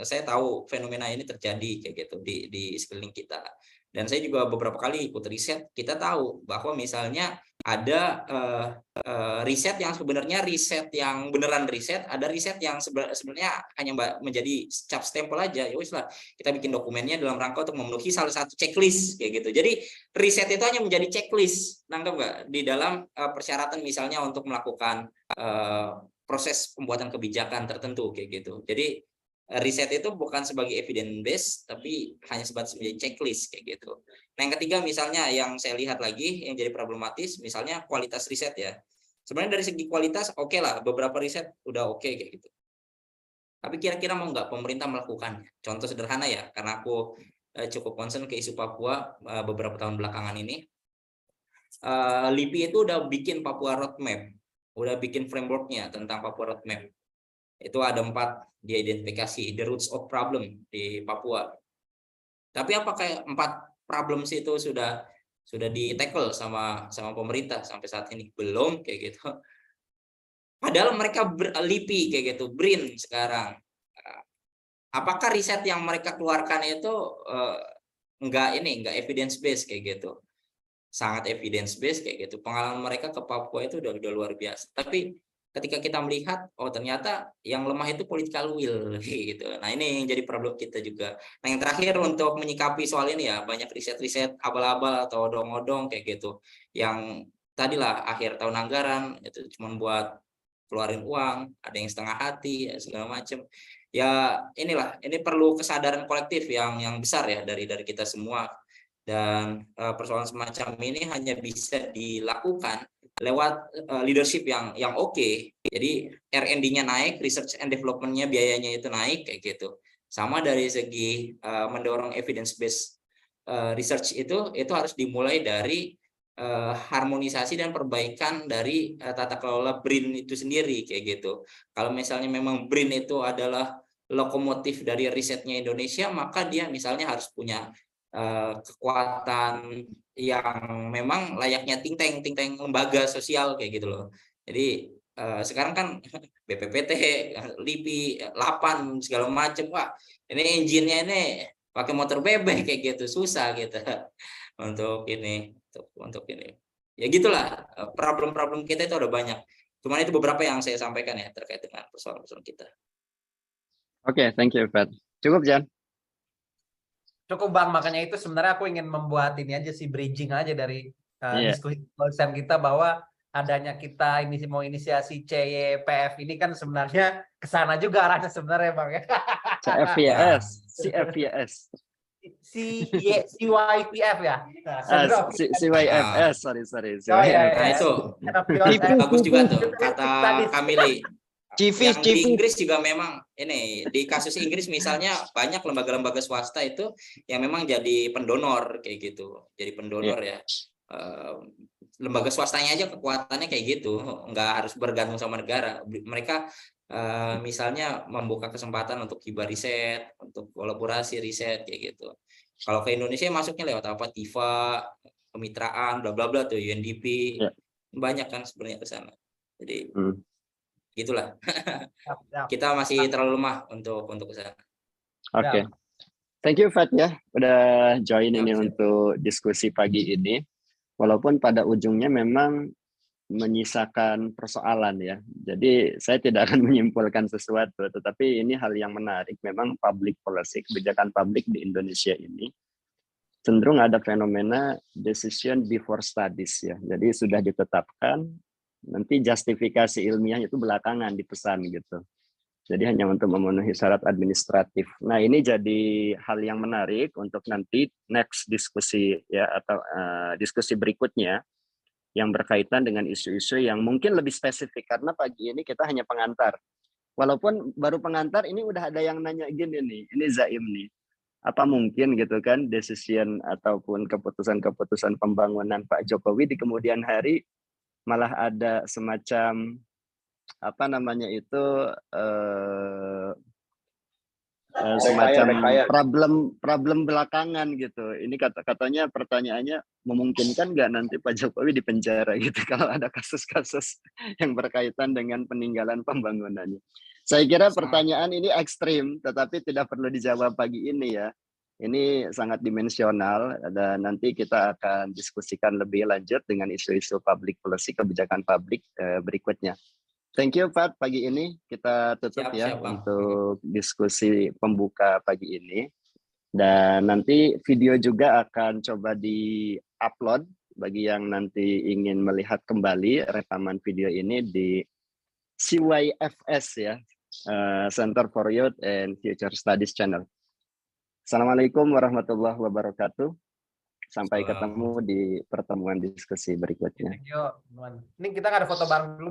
Speaker 2: Saya tahu fenomena ini terjadi kayak gitu di sekeliling kita. Dan saya juga beberapa kali ikut riset, kita tahu bahwa misalnya ada riset yang sebenarnya riset yang beneran riset, ada riset yang sebenarnya hanya menjadi cap stempel aja. Ya wis lah, kita bikin dokumennya dalam rangka untuk memenuhi salah satu checklist kayak gitu. Jadi riset itu hanya menjadi checklist, nangkep nggak? Di dalam persyaratan misalnya untuk melakukan proses pembuatan kebijakan tertentu kayak gitu. Jadi riset itu bukan sebagai evidence based, tapi hanya sebagai checklist kayak gitu. Nah, yang ketiga misalnya yang saya lihat lagi yang jadi problematis, misalnya kualitas riset ya. Sebenarnya dari segi kualitas oke lah, beberapa riset udah oke kayak gitu. Tapi kira-kira mau nggak pemerintah melakukannya? Contoh sederhana ya, karena aku cukup concern ke isu Papua beberapa tahun belakangan ini. LIPI itu udah bikin Papua Roadmap, udah bikin frameworknya tentang Papua Roadmap. Itu ada 4 dia identifikasi the roots of problem di Papua. Tapi apakah 4 problems itu sudah di-tackle sama pemerintah sampai saat ini? Belum kayak gitu. Padahal mereka LIPI kayak gitu, BRIN sekarang. Apakah riset yang mereka keluarkan itu enggak evidence based kayak gitu? Sangat evidence based kayak gitu. Pengalaman mereka ke Papua itu udah luar biasa. Tapi ketika kita melihat, oh ternyata yang lemah itu political will gitu. Nah ini yang jadi problem kita juga. Nah yang terakhir untuk menyikapi soal ini ya, banyak riset-riset abal-abal atau odong-odong kayak gitu. Yang tadilah akhir tahun anggaran itu cuma buat keluarin uang, ada yang setengah hati, segala macam. Ya inilah, ini perlu kesadaran kolektif yang besar ya dari kita semua. Dan persoalan semacam ini hanya bisa dilakukan lewat leadership yang oke. Jadi R&D-nya naik, research and development-nya biayanya itu naik kayak gitu. Sama dari segi mendorong evidence based research itu harus dimulai dari harmonisasi dan perbaikan dari tata kelola BRIN itu sendiri kayak gitu. Kalau misalnya memang BRIN itu adalah lokomotif dari risetnya Indonesia, maka dia misalnya harus punya kekuatan yang memang layaknya think tank lembaga sosial kayak gitu loh. Jadi sekarang kan BPPT, LIPI, 8 segala macam, wah ini engine-nya ini pakai motor bebek kayak gitu, susah gitu untuk ini. Ya gitulah, problem-problem kita itu ada banyak. Cuman itu beberapa yang saya sampaikan ya terkait dengan persoalan-persoalan kita.
Speaker 1: Oke, thank you, Pat. Cukup, Jan?
Speaker 4: Cukup Bang, makanya itu sebenarnya aku ingin membuat ini aja sih, bridging aja dari diskusi dosen kita bahwa adanya kita ini mau inisiasi CYPF ini kan sebenarnya kesana juga arahnya sebenarnya Bang ya.
Speaker 1: CFYS, CFYS.
Speaker 4: CYPF ya.
Speaker 1: CYFS, sorry.
Speaker 2: Nah itu bagus juga tuh kata Kamili. Yang di Inggris juga memang ini di kasus Inggris misalnya banyak lembaga-lembaga swasta itu yang memang jadi pendonor kayak gitu, jadi pendonor ya. Lembaga swastanya aja kekuatannya kayak gitu, nggak harus bergantung sama negara. Mereka misalnya membuka kesempatan untuk hibah riset, untuk kolaborasi riset kayak gitu. Kalau ke Indonesia masuknya lewat apa? TIFA, kemitraan, bla bla bla tuh, UNDP, banyak kan sebenarnya ke sana. Jadi gitulah. Kita masih terlalu lemah untuk ke sana.
Speaker 1: Oke. Thank you Fat ya udah join ini untuk diskusi pagi ini. Walaupun pada ujungnya memang menyisakan persoalan ya. Jadi saya tidak akan menyimpulkan sesuatu, tetapi ini hal yang menarik. Memang public policy, kebijakan publik di Indonesia ini cenderung ada fenomena decision before studies ya. Jadi sudah ditetapkan, nanti justifikasi ilmiah itu belakangan dipesan gitu. Jadi hanya untuk memenuhi syarat administratif. Nah ini jadi hal yang menarik untuk nanti next diskusi ya atau diskusi berikutnya yang berkaitan dengan isu-isu yang mungkin lebih spesifik karena pagi ini kita hanya pengantar. Walaupun baru pengantar ini udah ada yang nanya gini nih, ini Zaim nih. Apa mungkin gitu kan decision ataupun keputusan-keputusan pembangunan Pak Jokowi di kemudian hari malah ada semacam apa namanya itu semacam problem belakangan gitu. Ini katanya pertanyaannya memungkinkan nggak nanti Pak Jokowi dipenjara gitu kalau ada kasus-kasus yang berkaitan dengan peninggalan pembangunannya. Saya kira pertanyaan ini ekstrim, tetapi tidak perlu dijawab pagi ini ya. Ini sangat dimensional dan nanti kita akan diskusikan lebih lanjut dengan isu-isu public policy, kebijakan publik berikutnya. Thank you Pak, pagi ini kita tutup
Speaker 2: Siap, Bang.
Speaker 1: Untuk diskusi pembuka pagi ini. Dan nanti video juga akan coba di-upload bagi yang nanti ingin melihat kembali rekaman video ini di CYFS ya, Center for Youth and Future Studies channel. Assalamualaikum warahmatullahi wabarakatuh. Sampai ketemu di pertemuan diskusi berikutnya.
Speaker 4: Thank you, teman. Ini kita nggak ada foto bareng dulu.